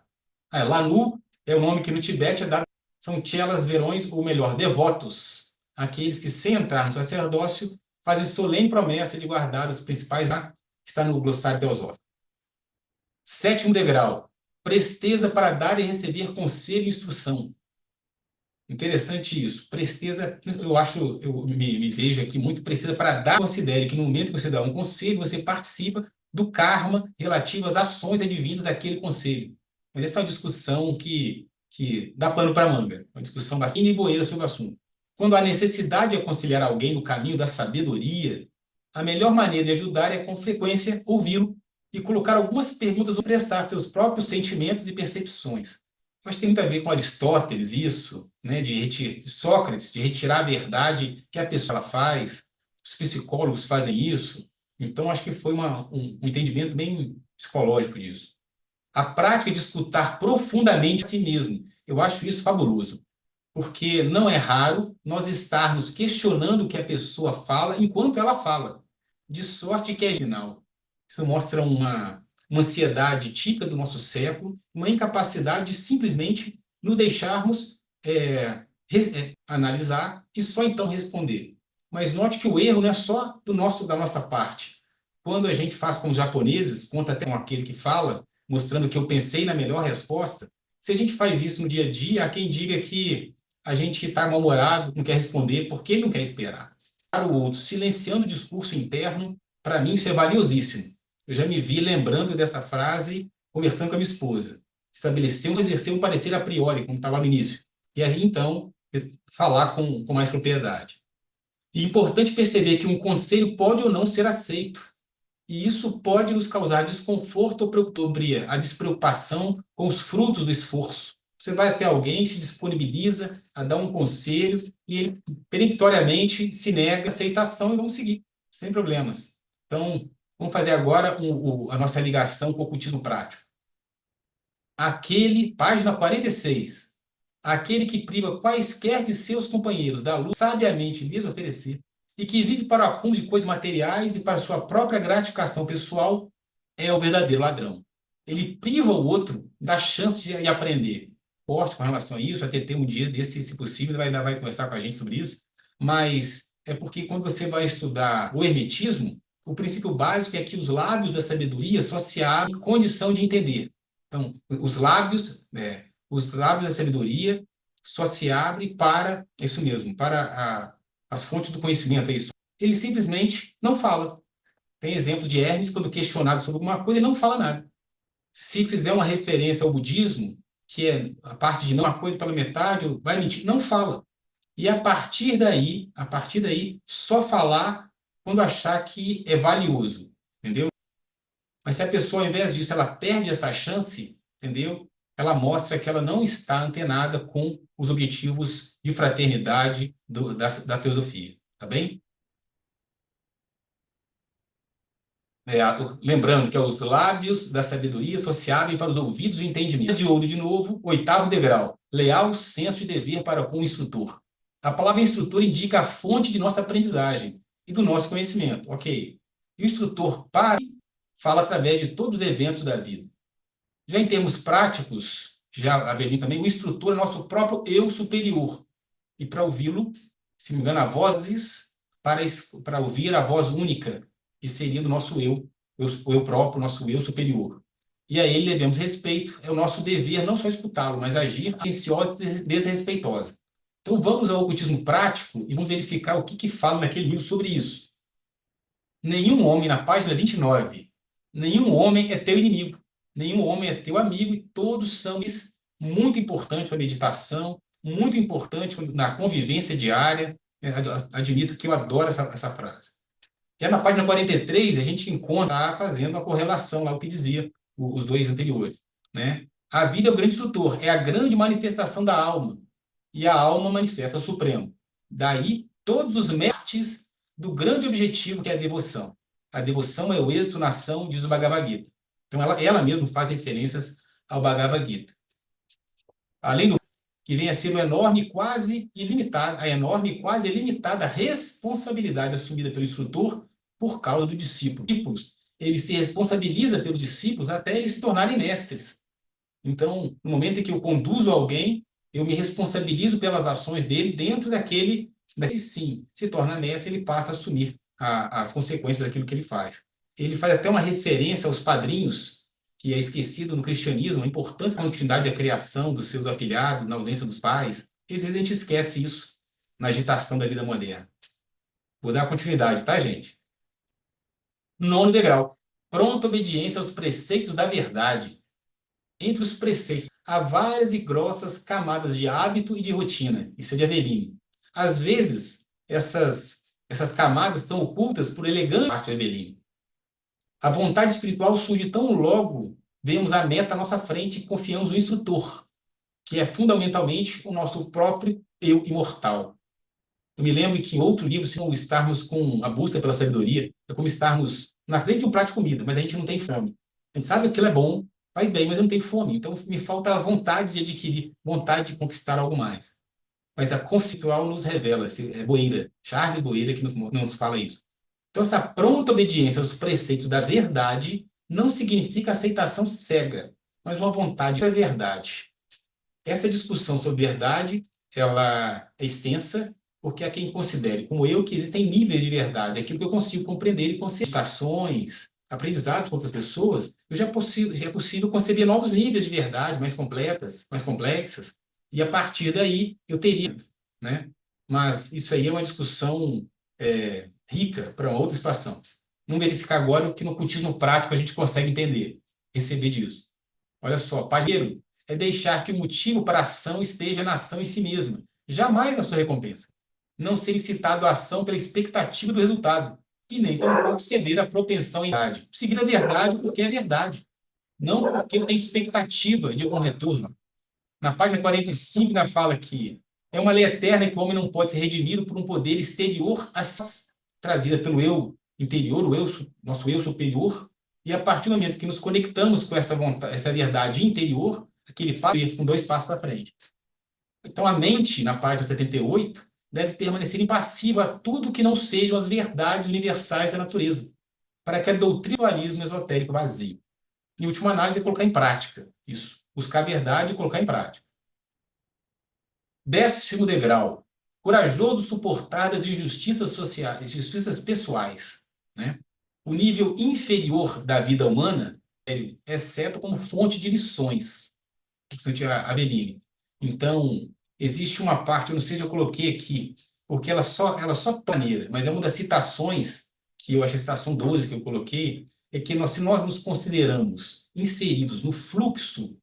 A: Lanu é o nome que no Tibete é dado. São chelas, verões, ou melhor, devotos. Aqueles que, sem entrar no sacerdócio, fazem solene promessa de guardar os principais, que está no glossário teosófico. Sétimo degrau. Presteza para dar e receber conselho e instrução. Interessante isso. Presteza, eu me vejo aqui muito presteza para dar. Considere que no momento que você dá um conselho, você participa do karma relativo às ações advindas daquele conselho. Mas essa é uma discussão que dá pano para manga. Uma discussão bastante iboeira sobre o assunto. Quando há necessidade de aconselhar alguém no caminho da sabedoria, a melhor maneira de ajudar é, com frequência, ouvi-lo e colocar algumas perguntas ou expressar seus próprios sentimentos e percepções. Acho que tem muito a ver com Aristóteles isso, né, de Sócrates, de retirar a verdade que a pessoa faz. Os psicólogos fazem isso. Então, acho que foi um entendimento bem psicológico disso. A prática de escutar profundamente a si mesmo. Eu acho isso fabuloso. porque não é raro nós estarmos questionando o que a pessoa fala enquanto ela fala, de sorte que é genial. Isso mostra uma ansiedade típica do nosso século, uma incapacidade de simplesmente nos deixarmos analisar e só então responder. Mas note que o erro não é só da nossa parte. Quando a gente faz como os japoneses, conta até com aquele que fala, mostrando que eu pensei na melhor resposta, se a gente faz isso no dia a dia, há quem diga que a gente está mal-humorado, não quer responder, porque ele não quer esperar. Para o outro, silenciando o discurso interno, para mim isso é valiosíssimo. Eu já me vi lembrando dessa frase, conversando com a minha esposa. Estabeleceu, exerceu um parecer a priori, como estava no início. E aí, então, falar com mais propriedade. E é importante perceber que um conselho pode ou não ser aceito. E isso pode nos causar desconforto ou preocupação, a despreocupação com os frutos do esforço. Você vai até alguém, se disponibiliza a dar um conselho e ele peremptoriamente se nega a aceitação e vamos seguir, sem problemas. Então, vamos fazer agora a nossa ligação com o ocultismo prático. Página 46, aquele que priva quaisquer de seus companheiros da luz, sabiamente lhes oferecer, e que vive para o acúmulo de coisas materiais e para sua própria gratificação pessoal, é o verdadeiro ladrão. Ele priva o outro da chance de aprender. Forte com relação a isso, até ter um dia desse, se possível, vai conversar com a gente sobre isso, mas é porque quando você vai estudar o hermetismo, o princípio básico é que os lábios da sabedoria só se abrem em condição de entender. Então, os lábios da sabedoria só se abrem para isso mesmo, para as fontes do conhecimento, é isso. Ele simplesmente não fala. Tem exemplo de Hermes, quando questionado sobre alguma coisa, ele não fala nada. Se fizer uma referência ao budismo, que é a parte de não uma coisa pela metade, vai mentir, não fala. E a partir daí, só falar quando achar que é valioso, entendeu? Mas se a pessoa, ao invés disso, ela perde essa chance, entendeu? Ela mostra que ela não está antenada com os objetivos de fraternidade da teosofia, tá bem? Lembrando que os lábios da sabedoria só se abrem para os ouvidos do entendimento. De ouro, de novo, 8º degrau. Leal senso de dever para com o instrutor. A palavra instrutor indica a fonte de nossa aprendizagem e do nosso conhecimento, ok? E o instrutor fala através de todos os eventos da vida. Já em termos práticos, já Avelino também, o instrutor é nosso próprio eu superior. E para ouvi-lo, se não me engano, a vozes para ouvir a voz única, que seria do nosso o eu próprio, nosso eu superior. E a ele devemos respeito, é o nosso dever não só escutá-lo, mas agir atenciosa e desrespeitosa. Então vamos ao ocultismo prático e vamos verificar o que fala naquele livro sobre isso. Nenhum homem, na página 29, nenhum homem é teu inimigo, nenhum homem é teu amigo, e todos são muito importantes para a meditação, muito importante na convivência diária. Admito que eu adoro essa frase. Já na página 43, a gente encontra fazendo a correlação lá, o que dizia os dois anteriores, né? A vida é o grande instrutor, é a grande manifestação da alma, e a alma manifesta o Supremo. Daí, todos os méritos do grande objetivo que é a devoção. A devoção é o êxito na ação, diz o Bhagavad Gita. Então, ela mesma faz referências ao Bhagavad Gita. Além do que vem a ser a enorme e quase ilimitada responsabilidade assumida pelo instrutor por causa do discípulo. Ele se responsabiliza pelos discípulos até eles se tornarem mestres. Então, no momento em que eu conduzo alguém, eu me responsabilizo pelas ações dele dentro daquele sim, se torna mestre, ele passa a assumir as consequências daquilo que ele faz. Ele faz até uma referência aos padrinhos, que é esquecido no cristianismo, a importância da continuidade da criação dos seus afilhados, na ausência dos pais. E às vezes a gente esquece isso na agitação da vida moderna. Vou dar continuidade, tá, gente? 9º degrau. Pronta obediência aos preceitos da verdade. Entre os preceitos, há várias e grossas camadas de hábito e de rotina. Isso é de Avelino. Às vezes, essas camadas estão ocultas por elegante parte de Avelino. A vontade espiritual surge tão logo vemos a meta à nossa frente e confiamos no instrutor, que é fundamentalmente o nosso próprio eu imortal. Eu me lembro que em outro livro, se não estarmos com a busca pela sabedoria, é como estarmos na frente de um prato de comida, mas a gente não tem fome. A gente sabe que aquilo é bom, faz bem, mas eu não tenho fome. Então me falta a vontade de adquirir, vontade de conquistar algo mais. mas a conflitual nos revela, é Boeira, Charles Boeira que nos fala isso. Então, essa pronta obediência aos preceitos da verdade não significa aceitação cega, mas uma vontade da verdade. Essa discussão sobre verdade, ela é extensa, porque há quem considere, como eu, que existem níveis de verdade, aquilo que eu consigo compreender e conceber estações, aprendizados com outras pessoas, já é possível conceber novos níveis de verdade, mais completas, mais complexas, e a partir daí eu teria, né? Mas isso aí é uma discussão rica para uma outra situação. Vamos verificar agora o que no cultismo prático a gente consegue entender, receber disso. Olha só, pajeiro é deixar que o motivo para a ação esteja na ação em si mesma, jamais na sua recompensa. Não ser incitado à ação pela expectativa do resultado, e nem tampouco ceder à propensão em verdade. Seguir a verdade porque é verdade, não porque eu tenho expectativa de algum retorno. Na página 45, ainda fala que é uma lei eterna que o homem não pode ser redimido por um poder exterior a si, trazida pelo eu interior, nosso eu superior, e a partir do momento que nos conectamos com essa vontade, essa verdade interior, aquele passo com 2 passos à frente. Então, a mente, na página 78, deve permanecer impassiva a tudo que não sejam as verdades universais da natureza, para que a doutrina do dualismo esotérico vazio. Em última análise, é colocar em prática isso. Buscar a verdade e colocar em prática. 10º degrau. Corajoso suportar as injustiças sociais, injustiças pessoais, né? O nível inferior da vida humana é certo como fonte de lições. Aveline. Então, existe uma parte, eu não sei se eu coloquei aqui, porque ela só maneira, mas é uma das citações que eu acho a citação 12 que eu coloquei, é que se nós nos consideramos inseridos no fluxo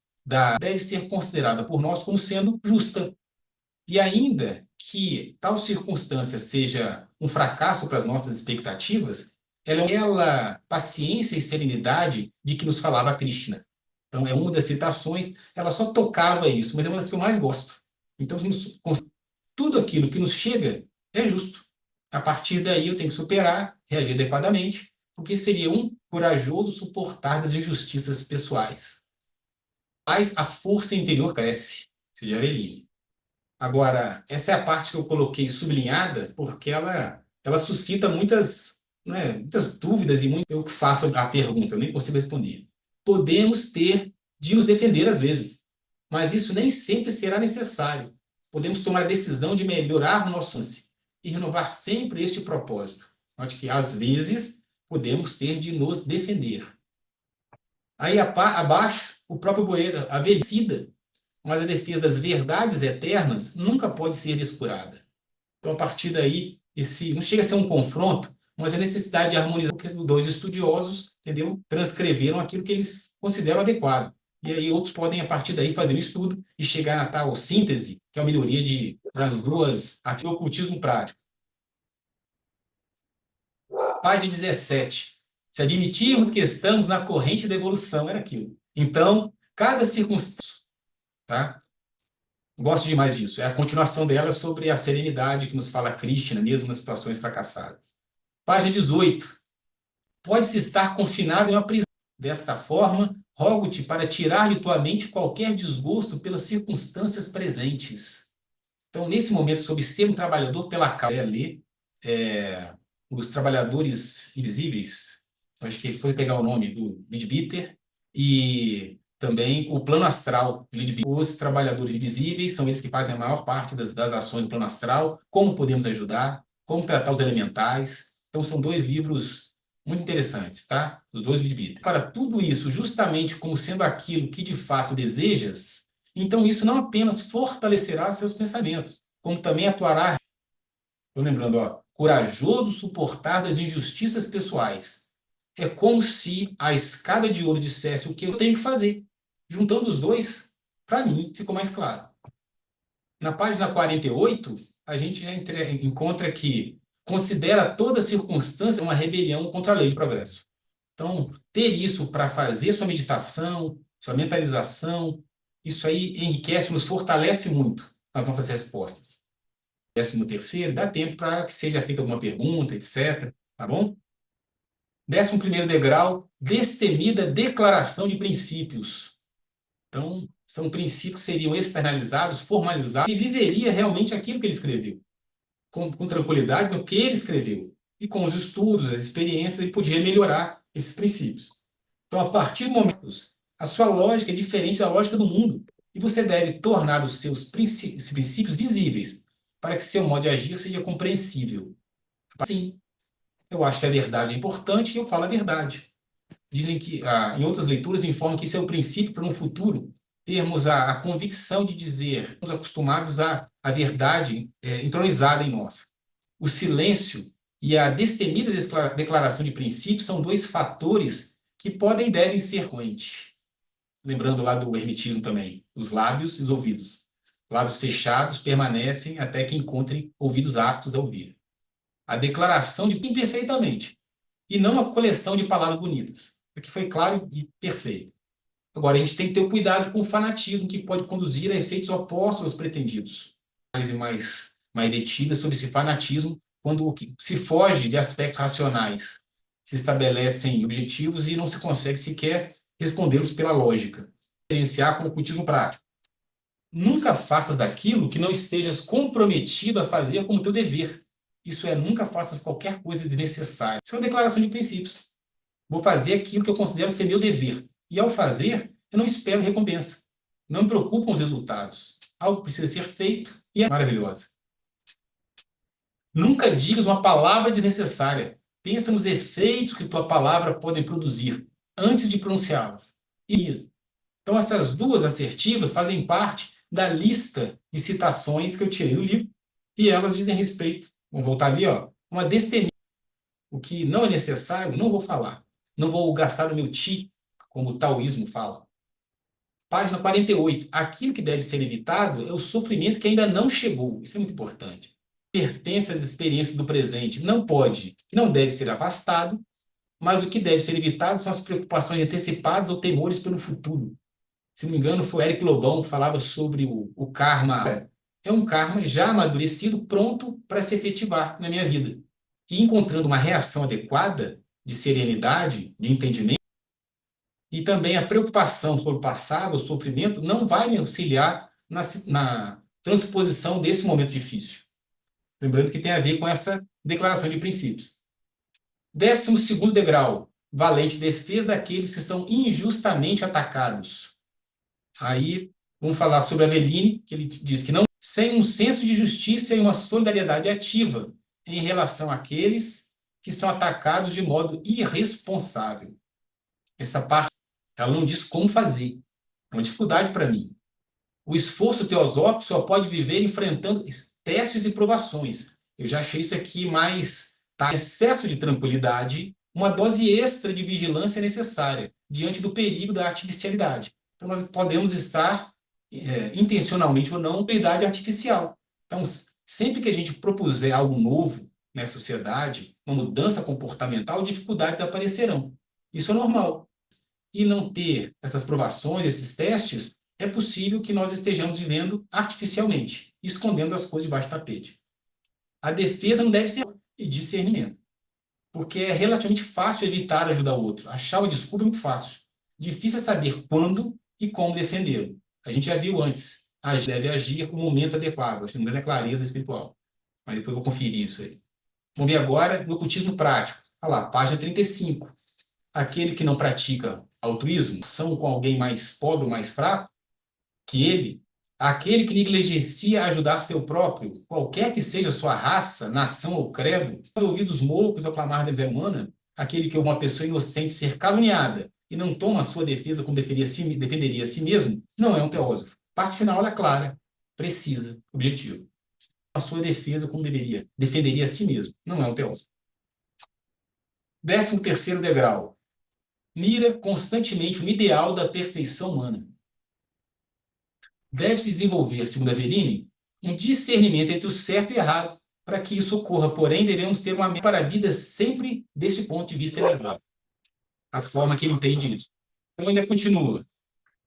A: deve ser considerada por nós como sendo justa. E ainda que tal circunstância seja um fracasso para as nossas expectativas, ela é aquela paciência e serenidade de que nos falava Krishna. Então, é uma das citações, ela só tocava isso, mas é uma das que eu mais gosto. Então, tudo aquilo que nos chega é justo. A partir daí, eu tenho que superar, reagir adequadamente, porque seria um corajoso suportar das injustiças pessoais. Mas a força interior cresce, seja Aveline. Agora, essa é a parte que eu coloquei sublinhada, porque ela suscita muitas, né, muitas dúvidas e muito eu que faço a pergunta, eu nem consigo responder. Podemos ter de nos defender às vezes, mas isso nem sempre será necessário. Podemos tomar a decisão de melhorar o nosso lance e renovar sempre este propósito. Note que, às vezes, podemos ter de nos defender. Aí, abaixo, o próprio Boeira, a vencida, mas a defesa das verdades eternas nunca pode ser descurada. Então, a partir daí, não chega a ser um confronto, mas a necessidade de harmonizar, porque os 2 estudiosos, entendeu? Transcreveram aquilo que eles consideram adequado. E aí outros podem, a partir daí, fazer um estudo e chegar na tal síntese, que é a melhoria das duas, até o ocultismo prático. Página 17. Se admitirmos que estamos na corrente da evolução, era aquilo. Então, cada circunstância, tá? Gosto demais disso. É a continuação dela sobre a serenidade que nos fala Krishna, mesmo nas situações fracassadas. Página 18. Pode-se estar confinado em uma prisão. Desta forma, rogo-te para tirar de tua mente qualquer desgosto pelas circunstâncias presentes. Então, nesse momento, sobre ser um trabalhador pela causa, ler Os Trabalhadores Invisíveis, acho que foi pegar o nome do Leadbeater, e também o Plano Astral. Os Trabalhadores Invisíveis são eles que fazem a maior parte das ações do Plano Astral, como podemos ajudar, como tratar os elementais. Então, são 2 livros muito interessantes, tá? Os 2 Leadbeater. Para tudo isso, justamente como sendo aquilo que de fato desejas, então isso não apenas fortalecerá seus pensamentos, como também atuará. Estou lembrando, corajoso suportar das injustiças pessoais. É como se a escada de ouro dissesse o que eu tenho que fazer. Juntando os 2, para mim, ficou mais claro. Na página 48, a gente já encontra que considera toda circunstância uma rebelião contra a lei de progresso. Então, ter isso para fazer sua meditação, sua mentalização, isso aí enriquece, nos fortalece muito as nossas respostas. 13º, dá tempo para que seja feita alguma pergunta, etc. Tá bom? 11º degrau, destemida declaração de princípios. Então, São princípios que seriam externalizados, formalizados, e viveria realmente aquilo que ele escreveu, com tranquilidade no que ele escreveu. E com os estudos, as experiências, ele podia melhorar esses princípios. Então, a partir do momento, a sua lógica é diferente da lógica do mundo. E você deve tornar os seus princípios visíveis, para que seu modo de agir seja compreensível. Sim, eu acho que a verdade é importante e eu falo a verdade. Dizem que, em outras leituras, informam que isso é o princípio para no futuro termos a convicção de dizer, estamos acostumados à verdade entronizada em nós. O silêncio e a destemida declaração de princípios são dois fatores que podem e devem ser coerentes. Lembrando lá do hermetismo também, os lábios e os ouvidos. Lábios fechados permanecem até que encontrem ouvidos aptos a ouvir. A declaração de imperfeitamente, e não uma coleção de palavras bonitas. Aqui foi claro e perfeito. Agora, a gente tem que ter cuidado com o fanatismo, que pode conduzir a efeitos opostos aos pretendidos. Análise mais detida sobre esse fanatismo, quando se foge de aspectos racionais, se estabelecem objetivos e não se consegue sequer respondê-los pela lógica. Diferenciar com o cultismo prático. Nunca faças daquilo que não estejas comprometido a fazer como teu dever. Isso é, nunca faças qualquer coisa desnecessária. Isso é uma declaração de princípios. Vou fazer aquilo que eu considero ser meu dever. E ao fazer, eu não espero recompensa. Não me preocupam os resultados. Algo precisa ser feito e é maravilhosa. Nunca digas uma palavra desnecessária. Pensa nos efeitos que tua palavra pode produzir antes de pronunciá-las. Então, essas duas assertivas fazem parte da lista de citações que eu tirei do livro e elas dizem respeito. Vamos voltar ali, uma destemida. O que não é necessário, não vou falar. Não vou gastar o meu ti, como o taoísmo fala. Página 48. Aquilo que deve ser evitado é o sofrimento que ainda não chegou. Isso é muito importante. Pertence às experiências do presente. Não pode, não deve ser afastado, mas o que deve ser evitado são as preocupações antecipadas ou temores pelo futuro. Se não me engano, foi Eric Lobão que falava sobre o karma. É um karma já amadurecido, pronto para se efetivar na minha vida. E encontrando uma reação adequada, de serenidade, de entendimento, e também a preocupação pelo passado, o sofrimento, não vai me auxiliar na transposição desse momento difícil. Lembrando que tem a ver com essa declaração de princípios. 12º degrau, valente defesa daqueles que são injustamente atacados. Aí, vamos falar sobre Aveline, que ele diz que não, sem um senso de justiça e uma solidariedade ativa em relação àqueles que são atacados de modo irresponsável. Essa parte, ela não diz como fazer. É uma dificuldade para mim. O esforço teosófico só pode viver enfrentando testes e provações. Eu já achei isso aqui mais excesso de tranquilidade, uma dose extra de vigilância necessária diante do perigo da artificialidade. Então, nós podemos estar intencionalmente ou não, tranquilidade artificial. Então, sempre que a gente propuser algo novo na sociedade, uma mudança comportamental, dificuldades aparecerão. Isso é normal. E não ter essas provações, esses testes, é possível que nós estejamos vivendo artificialmente, escondendo as coisas debaixo do tapete. A defesa não deve ser discernimento, porque é relativamente fácil evitar ajudar o outro. Achar uma desculpa é muito fácil. Difícil é saber quando e como defendê-lo. A gente já viu antes. Deve agir no momento adequado. Acho que não é clareza espiritual. Mas depois eu vou conferir isso aí. Vamos ver agora no ocultismo prático. Olha lá, página 35. Aquele que não pratica altruísmo, são com alguém mais pobre ou mais fraco que ele, aquele que negligencia ajudar seu próprio, qualquer que seja sua raça, nação ou credo, ouvidos moucos ao clamar da miséria humana, aquele que ouve uma pessoa inocente ser caluniada e não toma a sua defesa como defenderia a si mesmo, não é um teósofo. Parte final é clara, precisa, objetiva. A sua defesa como defenderia a si mesmo, não é um teósofo. 13º degrau. Mira constantemente no ideal da perfeição humana. Deve-se desenvolver, segundo Aveline, um discernimento entre o certo e o errado. Para que isso ocorra, porém, devemos ter uma meta para a vida sempre desse ponto de vista elevado. A forma que ele entende isso. Então, ainda continua.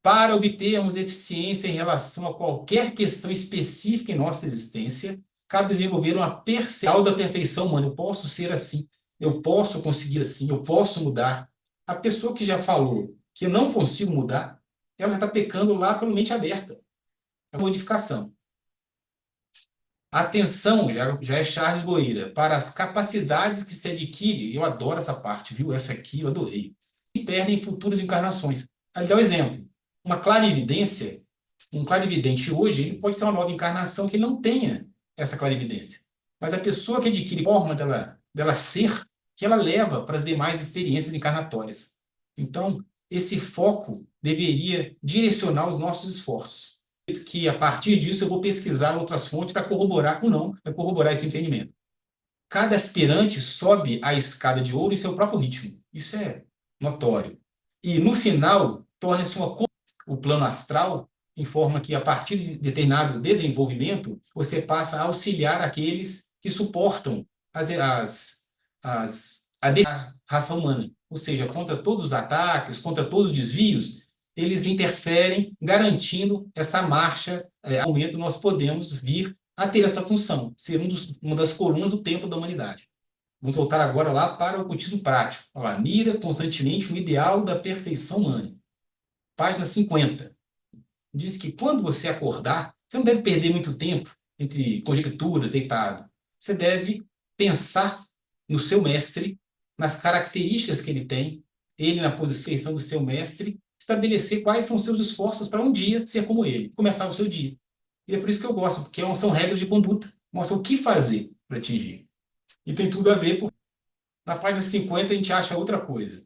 A: Para obtermos eficiência em relação a qualquer questão específica em nossa existência, cabe desenvolver uma percepção da perfeição humana. Eu posso ser assim, eu posso conseguir assim, eu posso mudar. A pessoa que já falou que eu não consigo mudar ela está pecando lá pela mente aberta. A modificação. A atenção, já é Charles Boeira, para as capacidades que se adquire, eu adoro essa parte, viu? Essa aqui eu adorei. Se perdem em futuras encarnações. Aí dá um exemplo. Uma clarividência, um clarividente hoje, ele pode ter uma nova encarnação que ele não tenha essa clarividência. Mas a pessoa que adquire forma dela ser, que ela leva para as demais experiências encarnatórias. Então, esse foco deveria direcionar os nossos esforços. Que a partir disso eu vou pesquisar outras fontes para corroborar ou não, para corroborar esse entendimento. Cada aspirante sobe a escada de ouro em seu próprio ritmo. Isso é notório. E no final, torna-se o plano astral, em forma que a partir de determinado desenvolvimento, você passa a auxiliar aqueles que suportam a raça humana. Ou seja, contra todos os ataques, contra todos os desvios, eles interferem, garantindo essa marcha. No momento, nós podemos vir a ter essa função, ser uma das colunas do templo da humanidade. Vamos voltar agora lá para o ocultismo prático. Olha lá, mira constantemente no ideal da perfeição humana. Página 50. Diz que quando você acordar, você não deve perder muito tempo entre conjecturas, deitado. Você deve pensar no seu mestre, nas características que ele tem, ele na posição do seu mestre, estabelecer quais são os seus esforços para um dia ser como ele, começar o seu dia. E é por isso que eu gosto, porque são regras de conduta, mostram o que fazer para atingir. E tem tudo a ver, porque na página 50 a gente acha outra coisa.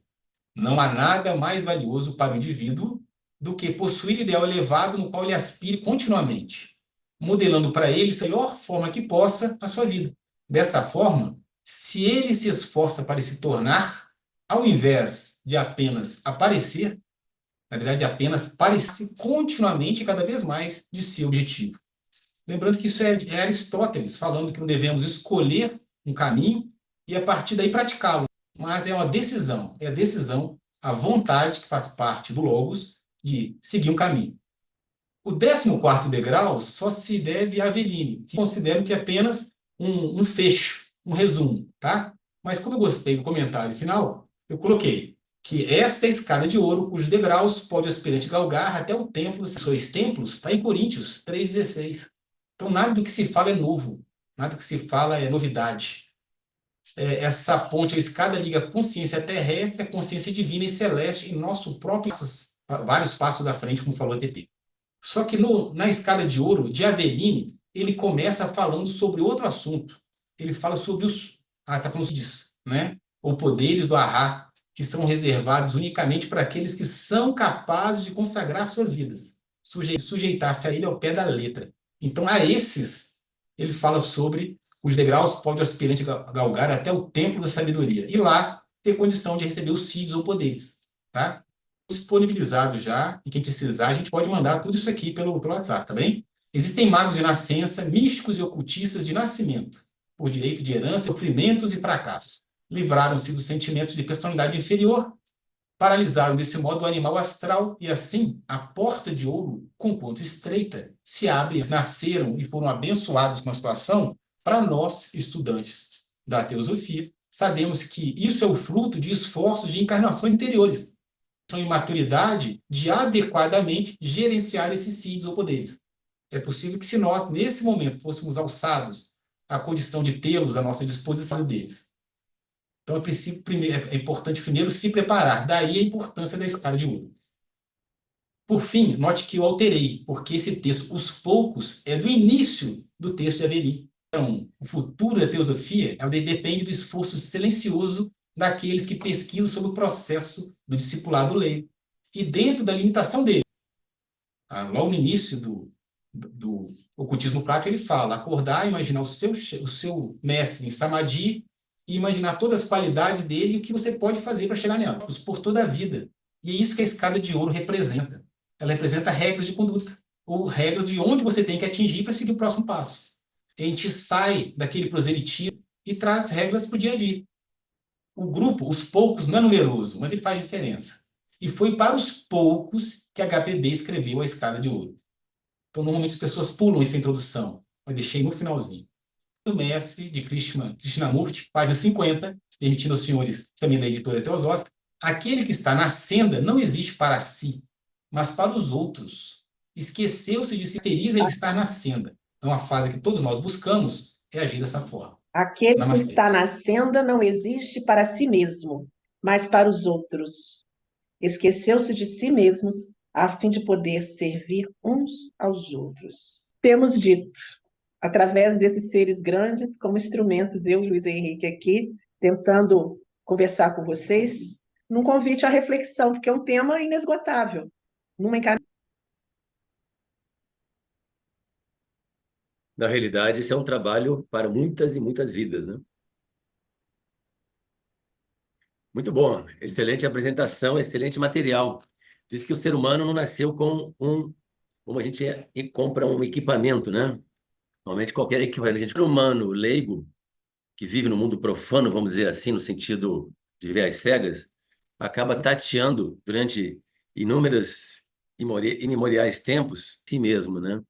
A: Não há nada mais valioso para o indivíduo do que possuir ideal elevado no qual ele aspire continuamente, modelando para ele da melhor forma que possa a sua vida. Desta forma, se ele se esforça para se tornar, ao invés de apenas aparecer, na verdade, apenas parecer continuamente e cada vez mais de seu objetivo. Lembrando que isso é Aristóteles falando que não devemos escolher um caminho e a partir daí praticá-lo, mas é uma decisão, é a decisão, a vontade que faz parte do Logos de seguir um caminho. O 14º degrau só se deve a Aveline, que considero que é apenas um fecho, um resumo, tá? Mas como eu gostei do comentário final, eu coloquei que esta é a escada de ouro, cujos degraus pode o aspirante galgar até o templo. Os templos está em Coríntios 3,16. Então, nada do que se fala é novo, nada do que se fala é novidade. Essa ponte, a escada, liga a consciência terrestre, a consciência divina e celeste em nosso próprio, vários passos à frente, como falou a TT. Só que na escada de ouro, de Aveline, ele começa falando sobre outro assunto. Ele fala sobre está falando disso, né? Ou poderes do Ahá, que são reservados unicamente para aqueles que são capazes de consagrar suas vidas, sujeitar-se a ele ao pé da letra. Então, a esses, ele fala sobre os degraus pode o aspirante galgar até o templo da sabedoria, e lá ter condição de receber os sítios ou poderes. Tá? Disponibilizado já, e quem precisar, a gente pode mandar tudo isso aqui pelo WhatsApp, tá bem? Existem magos de nascença, místicos e ocultistas de nascimento, por direito de herança, sofrimentos e fracassos. Livraram-se dos sentimentos de personalidade inferior, paralisaram desse modo o animal astral, e assim a porta de ouro, conquanto estreita, se abre. Nasceram e foram abençoados com a situação. Para nós, estudantes da teosofia, sabemos que isso é o fruto de esforços de encarnações interiores, são imaturidade de adequadamente gerenciar esses sítios ou poderes. É possível que se nós, nesse momento, fôssemos alçados à condição de tê-los à nossa disposição deles. Então, é importante primeiro se preparar. Daí a importância da escada de ouro. Por fim, note que eu alterei, porque esse texto, os poucos, é do início do texto de Aveline. Então, o futuro da teosofia depende do esforço silencioso daqueles que pesquisam sobre o processo do discipulado leigo. E dentro da limitação dele, logo no início do ocultismo prático, ele fala: acordar, imaginar o seu mestre em Samadhi e imaginar todas as qualidades dele e o que você pode fazer para chegar nela, por toda a vida. E é isso que a escada de ouro representa. Ela representa regras de conduta, ou regras de onde você tem que atingir para seguir o próximo passo. A gente sai daquele proselitismo e traz regras para o dia a dia. O grupo, os poucos, não é numeroso, mas ele faz diferença. E foi para os poucos que a HPB escreveu a escada de ouro. Então, normalmente as pessoas pulam essa introdução, mas deixei no finalzinho. O mestre de Krishnamurti, página 50, permitindo aos senhores, também da editora teosófica, aquele que está na senda não existe para si, mas para os outros. Esqueceu-se de se caracteriza ele estar na senda. Então, a fase que todos nós buscamos é agir dessa forma.
B: Aquele que
A: Namastê.
B: está na senda não existe para si mesmo, mas para os outros. Esqueceu-se de si mesmos a fim de poder servir uns aos outros. Temos dito, através desses seres grandes, como instrumentos, eu e Luiz Henrique aqui, tentando conversar com vocês, num convite à reflexão, porque é um tema inesgotável. Numa
D: Na realidade, isso é um trabalho para muitas e muitas vidas, né? Muito bom, excelente apresentação, excelente material. Diz que o ser humano não nasceu com como a gente compra um equipamento, né? Normalmente qualquer equipamento, a gente, o humano leigo, que vive no mundo profano, vamos dizer assim, no sentido de ver às cegas, acaba tateando durante inúmeros imemoriais tempos si mesmo, né?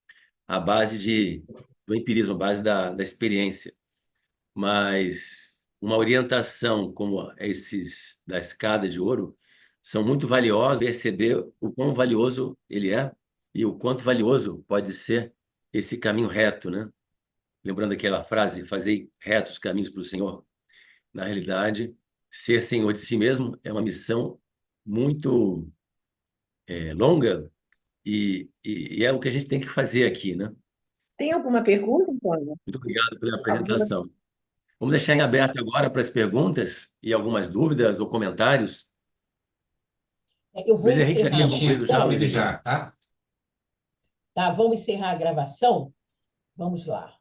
D: À base do empirismo, à base da experiência. Mas uma orientação como esses da escada de ouro são muito valiosos, perceber o quão valioso ele é e o quanto valioso pode ser esse caminho reto, né? Lembrando aquela frase, fazei retos caminhos para o Senhor. Na realidade, ser senhor de si mesmo é uma missão muito longa e é o que a gente tem que fazer aqui, né?
B: Tem alguma pergunta, Antônio?
D: Muito obrigado pela
B: Alguma...
D: apresentação. Vamos deixar em aberto agora para as perguntas e algumas dúvidas ou comentários.
C: Eu vou
D: Luiz Henrique já
C: encerrar a
D: tinha concluído já,
C: gravação,
D: Luiz Henrique?
A: Já, tá?
C: tá? Vamos encerrar a gravação? Vamos lá.